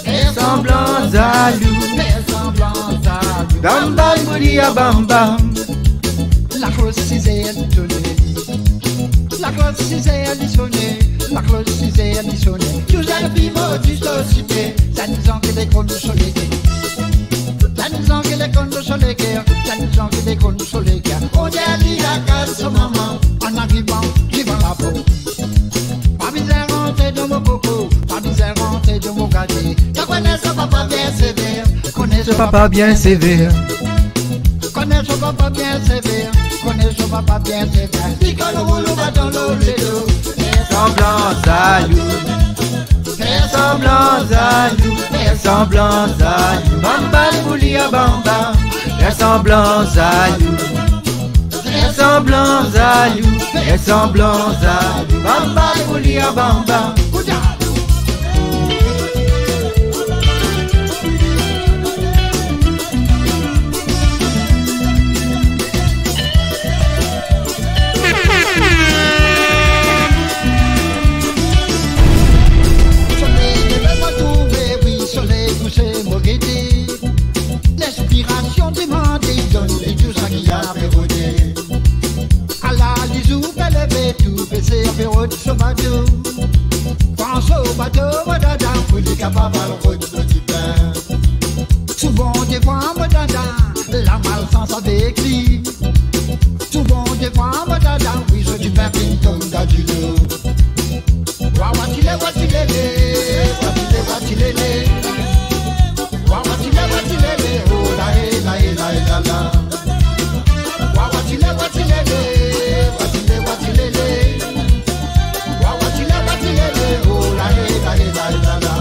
fais semblant jaloux, fais semblant jaloux. Bam bam boulia bam bam. La cloche cisée elle sonnait, la cloche cisée elle sonnait, la cloche cisée elle sonnait. Tu as le piment du société, ça nous en fait des gros sur les quais. Ça nous en fait des gros sur les quais, ça nous en fait des gros sur les quais. On est dit à casse maman, en arrivant, vivant la peau. Pas misère rentrée de mon coco, pas misère rentrée de mon gâté. Tu connais ce papa bien sévère, connais ce papa bien sévère. Connais ce papa bien sévère, connais ce papa bien sévère. Dis que le rouleau va dans l'eau, les deux. Fais semblant jaloux, fais semblant jaloux, fais semblant jaloux. Bamba boulia bamba, fais semblant jaloux. Fais semblant jaloux, ressemblance à Bamba Boulia Bamba. L'inspiration demandée donne tout ça qui a pérodé. À la lisou, belle bête, tout baisser, pérode, sauvado. Pense au bateau, madada, pour les capables, route de Tibet. Souvent, des fois, madada, la malchance avec lui. Souvent, des fois, madada, oui, je dis pas pinton d'adulot. Wawatile, watilele, watile, watilele. Wawatile, watilele, oh la la la la la. Wawatile, watilele, watile, watilele. Wawatile, watilele, oh la la la la la.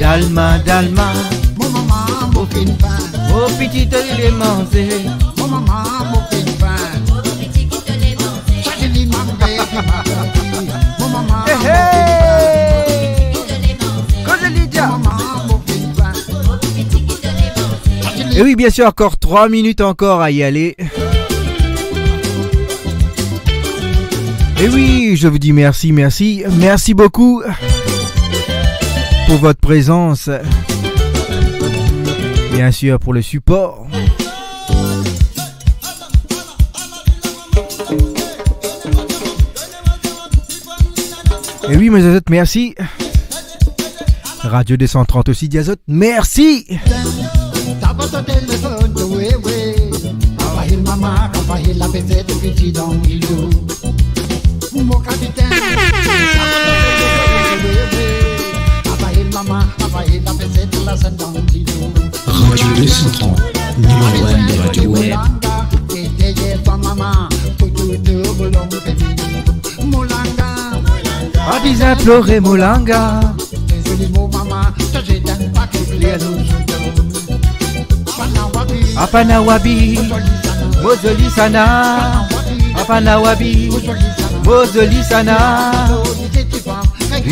Dalma, Dalma, mon maman, mon fin pain, oh petit élément, mon maman, mon fin pain, oh petit élément, chaque nuit mon baby, mon maman, et oui, bien sûr, encore 3 minutes encore à y aller. Et oui, je vous dis merci, merci, merci beaucoup pour votre présence, bien sûr pour le support. Et oui, mes azotes, merci. Radio 230 aussi, Diazote, merci. Mon capitaine, Radio 230, numéro 1 de Radio Web. A des implorés Molanga. Apanawabi, Mozoli Sana. Apanawabi, Mozoli Sana.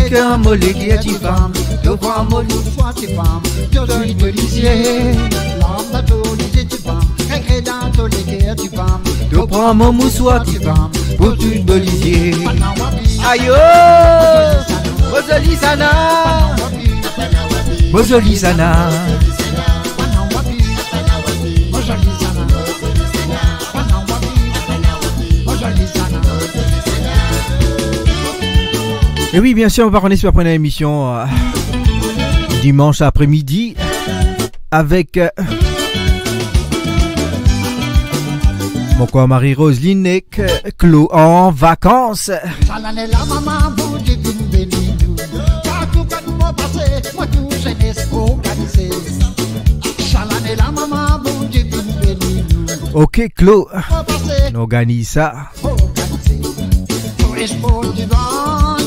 Cœur mollet qui est tifam, de voir mollet soit tifam, de lui policier. L'homme bateau, les tifam, récré dans tous les guerres tifam, de prendre mon moussoir tifam, pour tout bolisier. Aïe oh, Mozoli Sana, Mozoli Sana. Et oui, bien sûr, on va revenir sur la première émission dimanche après-midi avec mon quoi Marie-Roseline et Clo en vacances. Ok, Clo, on organise ça.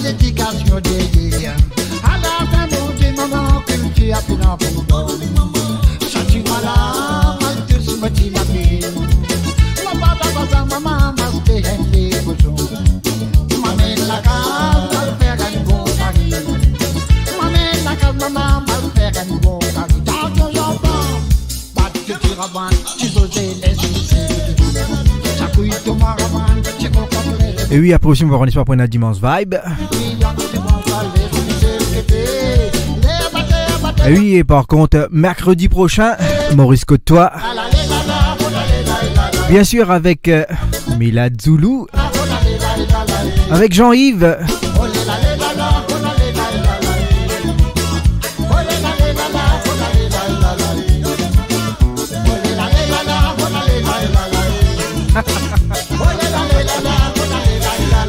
L'éducation des liens. À la fin du moment que tu as pu en faire. Chante-moi là, mal tous me dit la vie. Maman, masque les boutons. Maman, la case, mal faire un bon mari. Maman, la case, maman, mal faire un bon mari. Dans ton enfant, pas de tiraban, tu osais les initiés. Ça couille ton maraban, tu comprends. Et oui, après aussi, on va revenir sur la première dimanche vibe. Et oui, et par contre, mercredi prochain, Maurice Côte-toi. Bien sûr, avec Milad Zoulou. Avec Jean-Yves.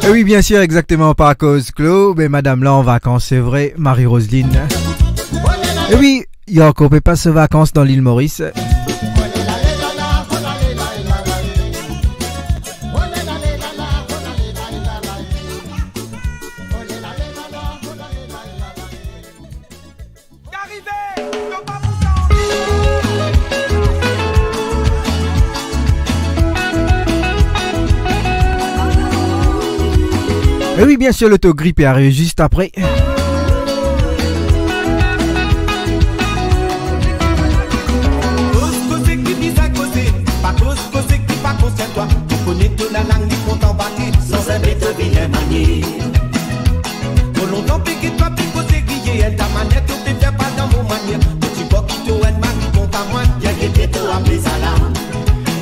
Et oui, bien sûr, exactement, pas à cause Claude, mais madame là en vacances, c'est vrai, Marie-Roseline. Et oui, York, on peut pas se vacances dans l'île Maurice. Et oui, bien sûr, l'autogrippe est arrivé juste après.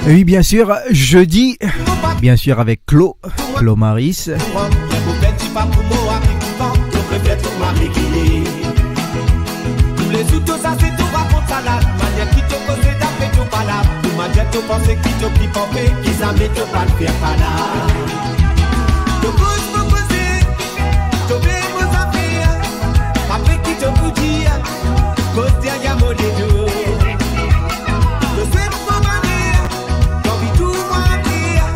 Et oui, bien sûr, jeudi, bien sûr, avec Claude Maris. Tous les outils, ça c'est tout raconte salade. Manière qui te cause d'après tout pas là. Pour manière te penser qui te plie pompé. Qui s'amène te pas le faire pas là. Te cause me poser. Te bien vos affaires. Après qui te vous dire. Cause derrière mon dédo. Te souhaite mon manière. T'envie tout moi dire.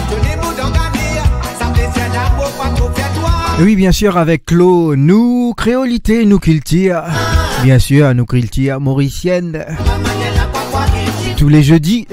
Tenez mon d'engager. Ça me laisse un amour pas trop faire toi. Et oui, bien sûr, avec Claude, nous, créolité, nous culture. Bien sûr, nous culture mauricienne. Tous les jeudis.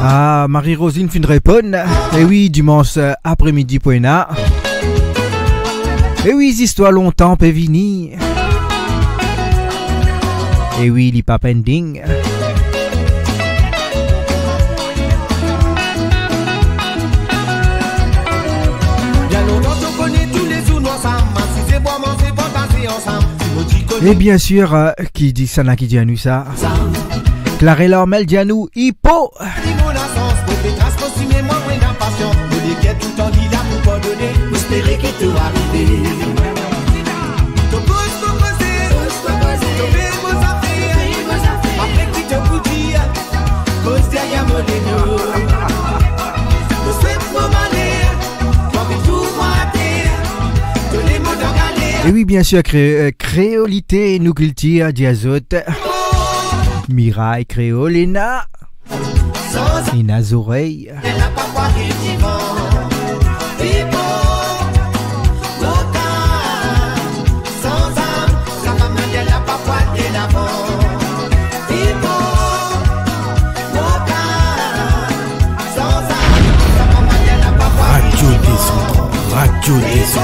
Ah, Marie-Rosine fin de répondre. Et oui, dimanche après-midi, poena. Et oui, histoire longtemps, peut venir. Et oui, il pas pending. Et bien sûr, qui dit ça n'a qui dit à nous ça. Clarella Ormel dit à nous, Hippo. Et oui, bien sûr, créolité, nous culture, diazote, Miraille, créolina, Ina oreilles. Radio Descente.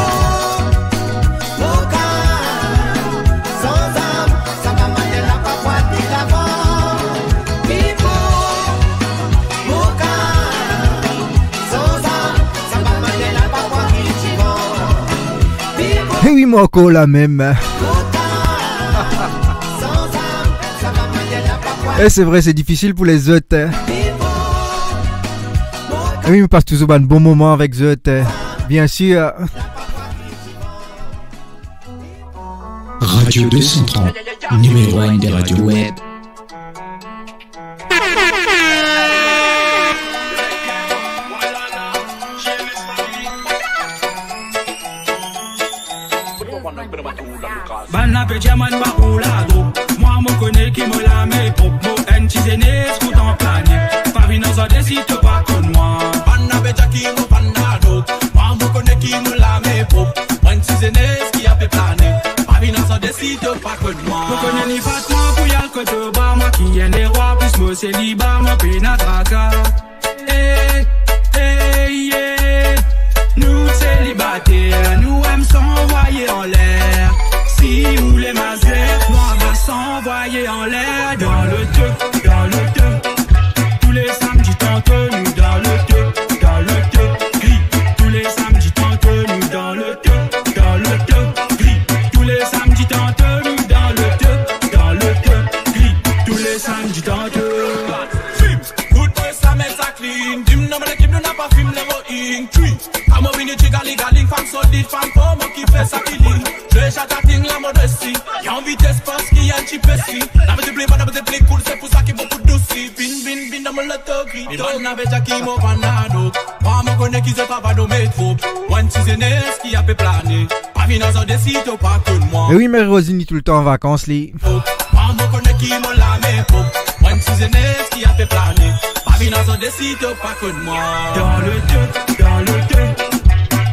Et oui, moi encore la même. Et c'est vrai, c'est difficile pour les autres. Et oui, on passe toujours un bon moment avec les autres. Bien sûr. Radio 230, numéro 1 des radios web. Banapé diamant baoulado. Moi me connais qui me la met pour mo NTZN scout en planier. Paris dans un décide pas comme moi. Banapé Jackie mo panado. Moi me connais qui me la met pour NTZN qui a fait planer. Paris dans un décide pas comme moi. Me connais ni Fatma pour y'a le côté bas. Moi qui est des rois plus me célibat moi pénatraca. Hey, hey, yeah. Nous célibataires, nous aimons s'envoyer en l'air. Si vous les mazères, moi va s'envoyer en l'air. Dans le truc, dans le truc. Tous les samedis entre nous dans le truc, dans le truc. Gris. Tous les samedis entre nous dans le truc, dans le truc. Gris. Tous les samedis entre nous dans le truc, dans le truc. Gris. Tous les samedis entre nous. ring tree. Come up in the chigaling, femme solide, femme fort, moi qui fait sa killing. Je j'attaque la modestie, y'a en vitesse parce qu'il y a un chip ici. La me déplaît, pas la me déplaît, cool, c'est pour ça qu'il y a beaucoup douci. Bin, dans mon loto gris. Et bon, n'avait déjà qui m'a panado. Moi, me connais qui se pas dans mes troupes. One season est qui a fait planer. Pas vine dans un décide, pas que de moi. Et oui, mais Rosini tout le temps en vacances, les. Moi, me connais qui m'a la mes poupes. One season est qui a fait planer. Pas vine dans un décide, pas que de moi. Dans le thé,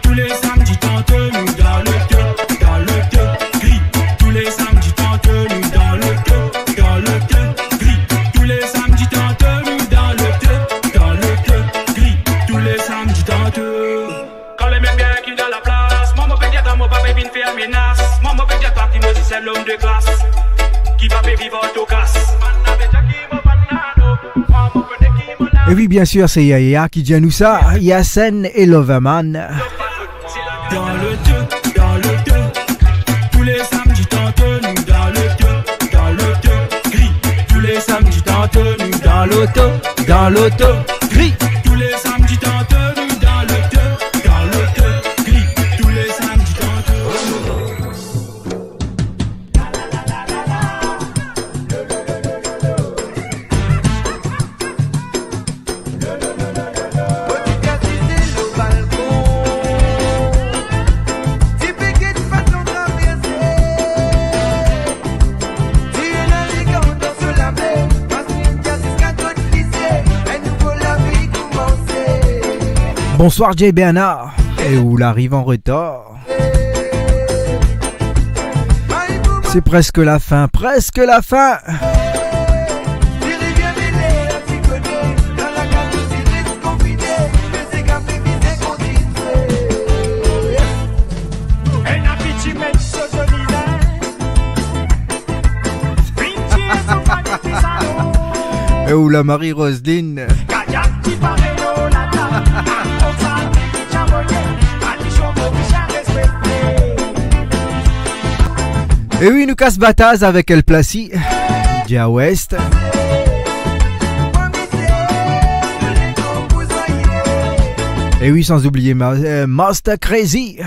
tous les samedis tente nous dans le thé, gris. Tous les samedis tente nous dans le thé, gris. Tous les samedis tente nous dans le thé, gris. Tous les samedis tente. Quand les mêmes bien qui dans la place, moi me pédia dans mon papa vient faire menace. Moi me pédia toi qui me dit c'est l'homme de classe, qui va vivre au casse. Et oui, bien sûr, c'est Yaya qui dit nous ça, Yassen et Loverman. Dans le thé, tous les samedis tente nous dans le thé, gris. Tous les samedis tente nous dans l'auto, gris. Tous les samedis tente nous dans le thé, gris. Tous les samedis tente. Bonsoir Jay Bernard. Et où l'arrive en retard. C'est presque la fin, Et où la Marie-Roseline. Et oui, nous casse Bataz avec El Placi, Dia West. Et oui, sans oublier Master Crazy.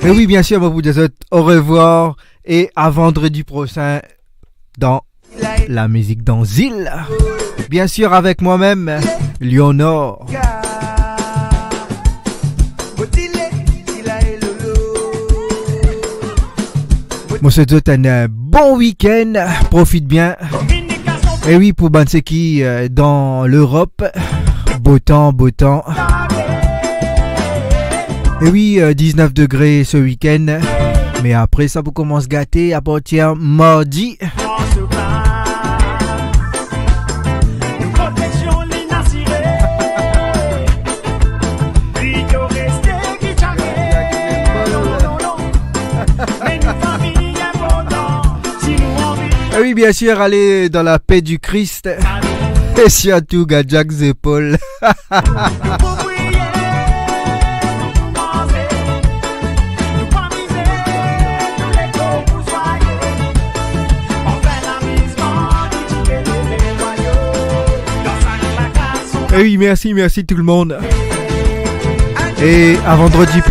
Et oui, bien sûr, moi vous dis au revoir et à vendredi prochain dans la musique dans Zil. Bien sûr, avec moi-même, Léonore. Moi, c'est tout un bon week-end. Profite bien. Et oui, pour Banseki dans l'Europe, beau temps. Et oui, 19 degrés ce week-end. Mais après, ça vous commence à gâter à partir mardi. Et oui, bien sûr, allez dans la paix du Christ. Et surtout, Jack the Paul. Et oui, merci tout le monde. Et à vendredi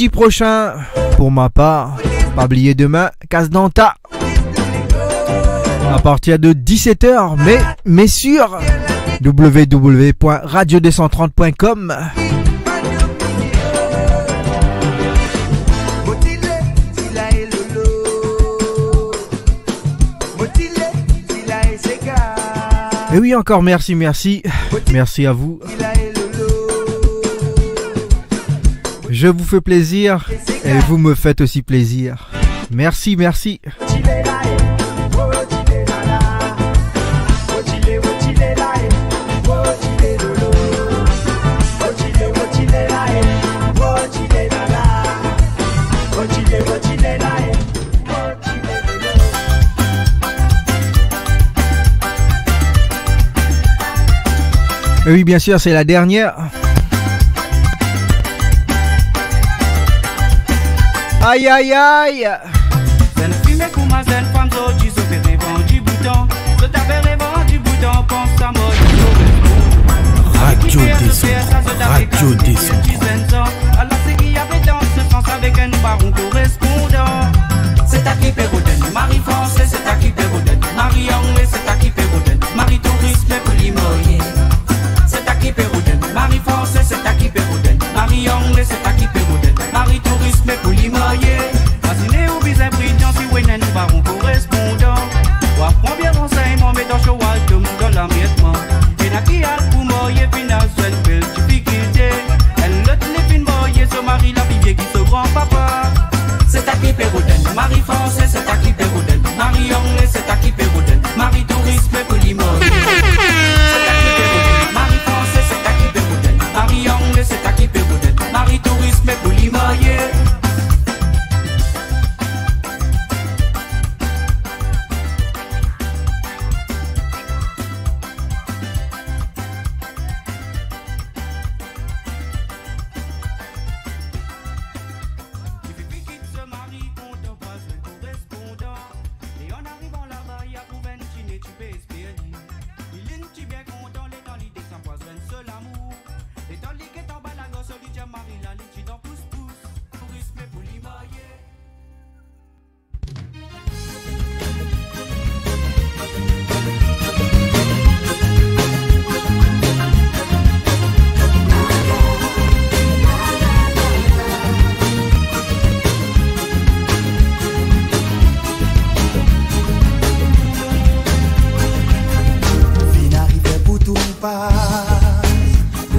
prochain, pour ma part, pas oublier demain, Casse Danta. À partir de 17h, mais sur www.radio230.com. Et oui, encore merci à vous. Je vous fais plaisir et vous me faites aussi plaisir. Merci. Oui, bien sûr, c'est la dernière. Aïe, aïe, aïe. Zen fume kouma zen femme zo tu se fait du bouton. Je t'avais du bouton, pense à moi. Radio Descente, Radio Descente. Alors c'est qui avait dans ce sens avec un baron correspondant. C'est à qui Péroden, Marie-France, c'est à qui Péroden, Marie-Anglais, c'est à qui Péroden, Marie-Tourisme, Polimoyer. C'est à qui Péroden, Marie-France, c'est à qui Péroden, Marie-Anglais, c'est à qui Péroden, Marie-Tourisme, Polimoyer. Fasciné ou bizarre, brillant, si Wayne nous baron correspondant. Voir combien renseignements, mais dans Choual, tout dans l'amiettement. Et n'a qui a pour moyer, finale, une belle difficulté. Elle le tenait fin moyer, ce mari, la fille qui se grand-papa. C'est à qui Péroden, Marie-France, c'est à qui Péroden, Marie-Anglais, c'est à qui Péroden, Marie-Tourisme, Polimoyer. C'est à qui Péroden, Marie-France, c'est à qui Péroden, Marie-Anglais, c'est à qui Péroden, Marie-Tourisme, Polimoyer.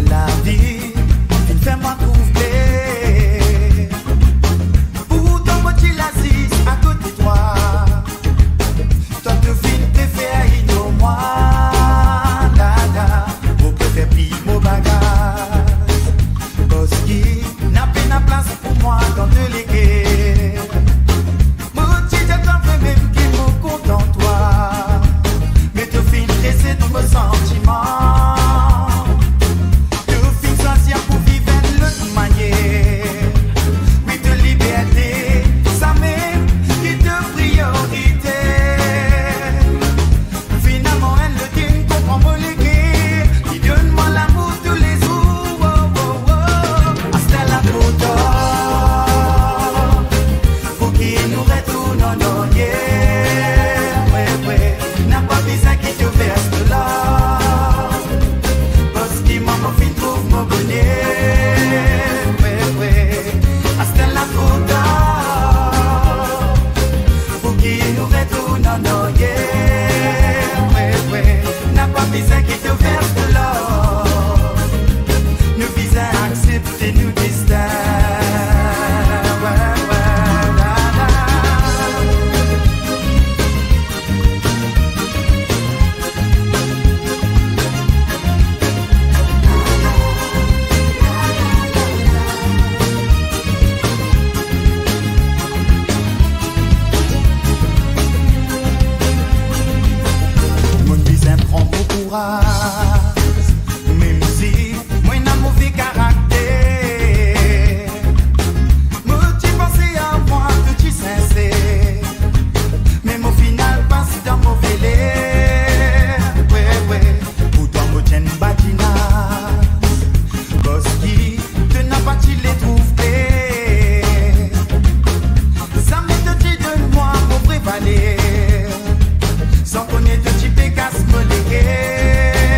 La vie, il fait moi trouver. Pourtant, moi, tu l'assis à côté de toi. Toi, tu finis de faire moi. Dada, vous préférez plier mon bagage. Parce qu'il n'a pas de place pour moi dans de l'équipe. Moi, tu t'es t'en fait même qui me content toi. Mais tu finis de laisser tous mes sentiments. Sans connaître de type casse me léguer.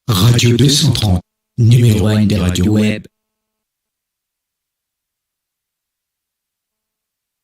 Radio 230, numéro 1 des radios web.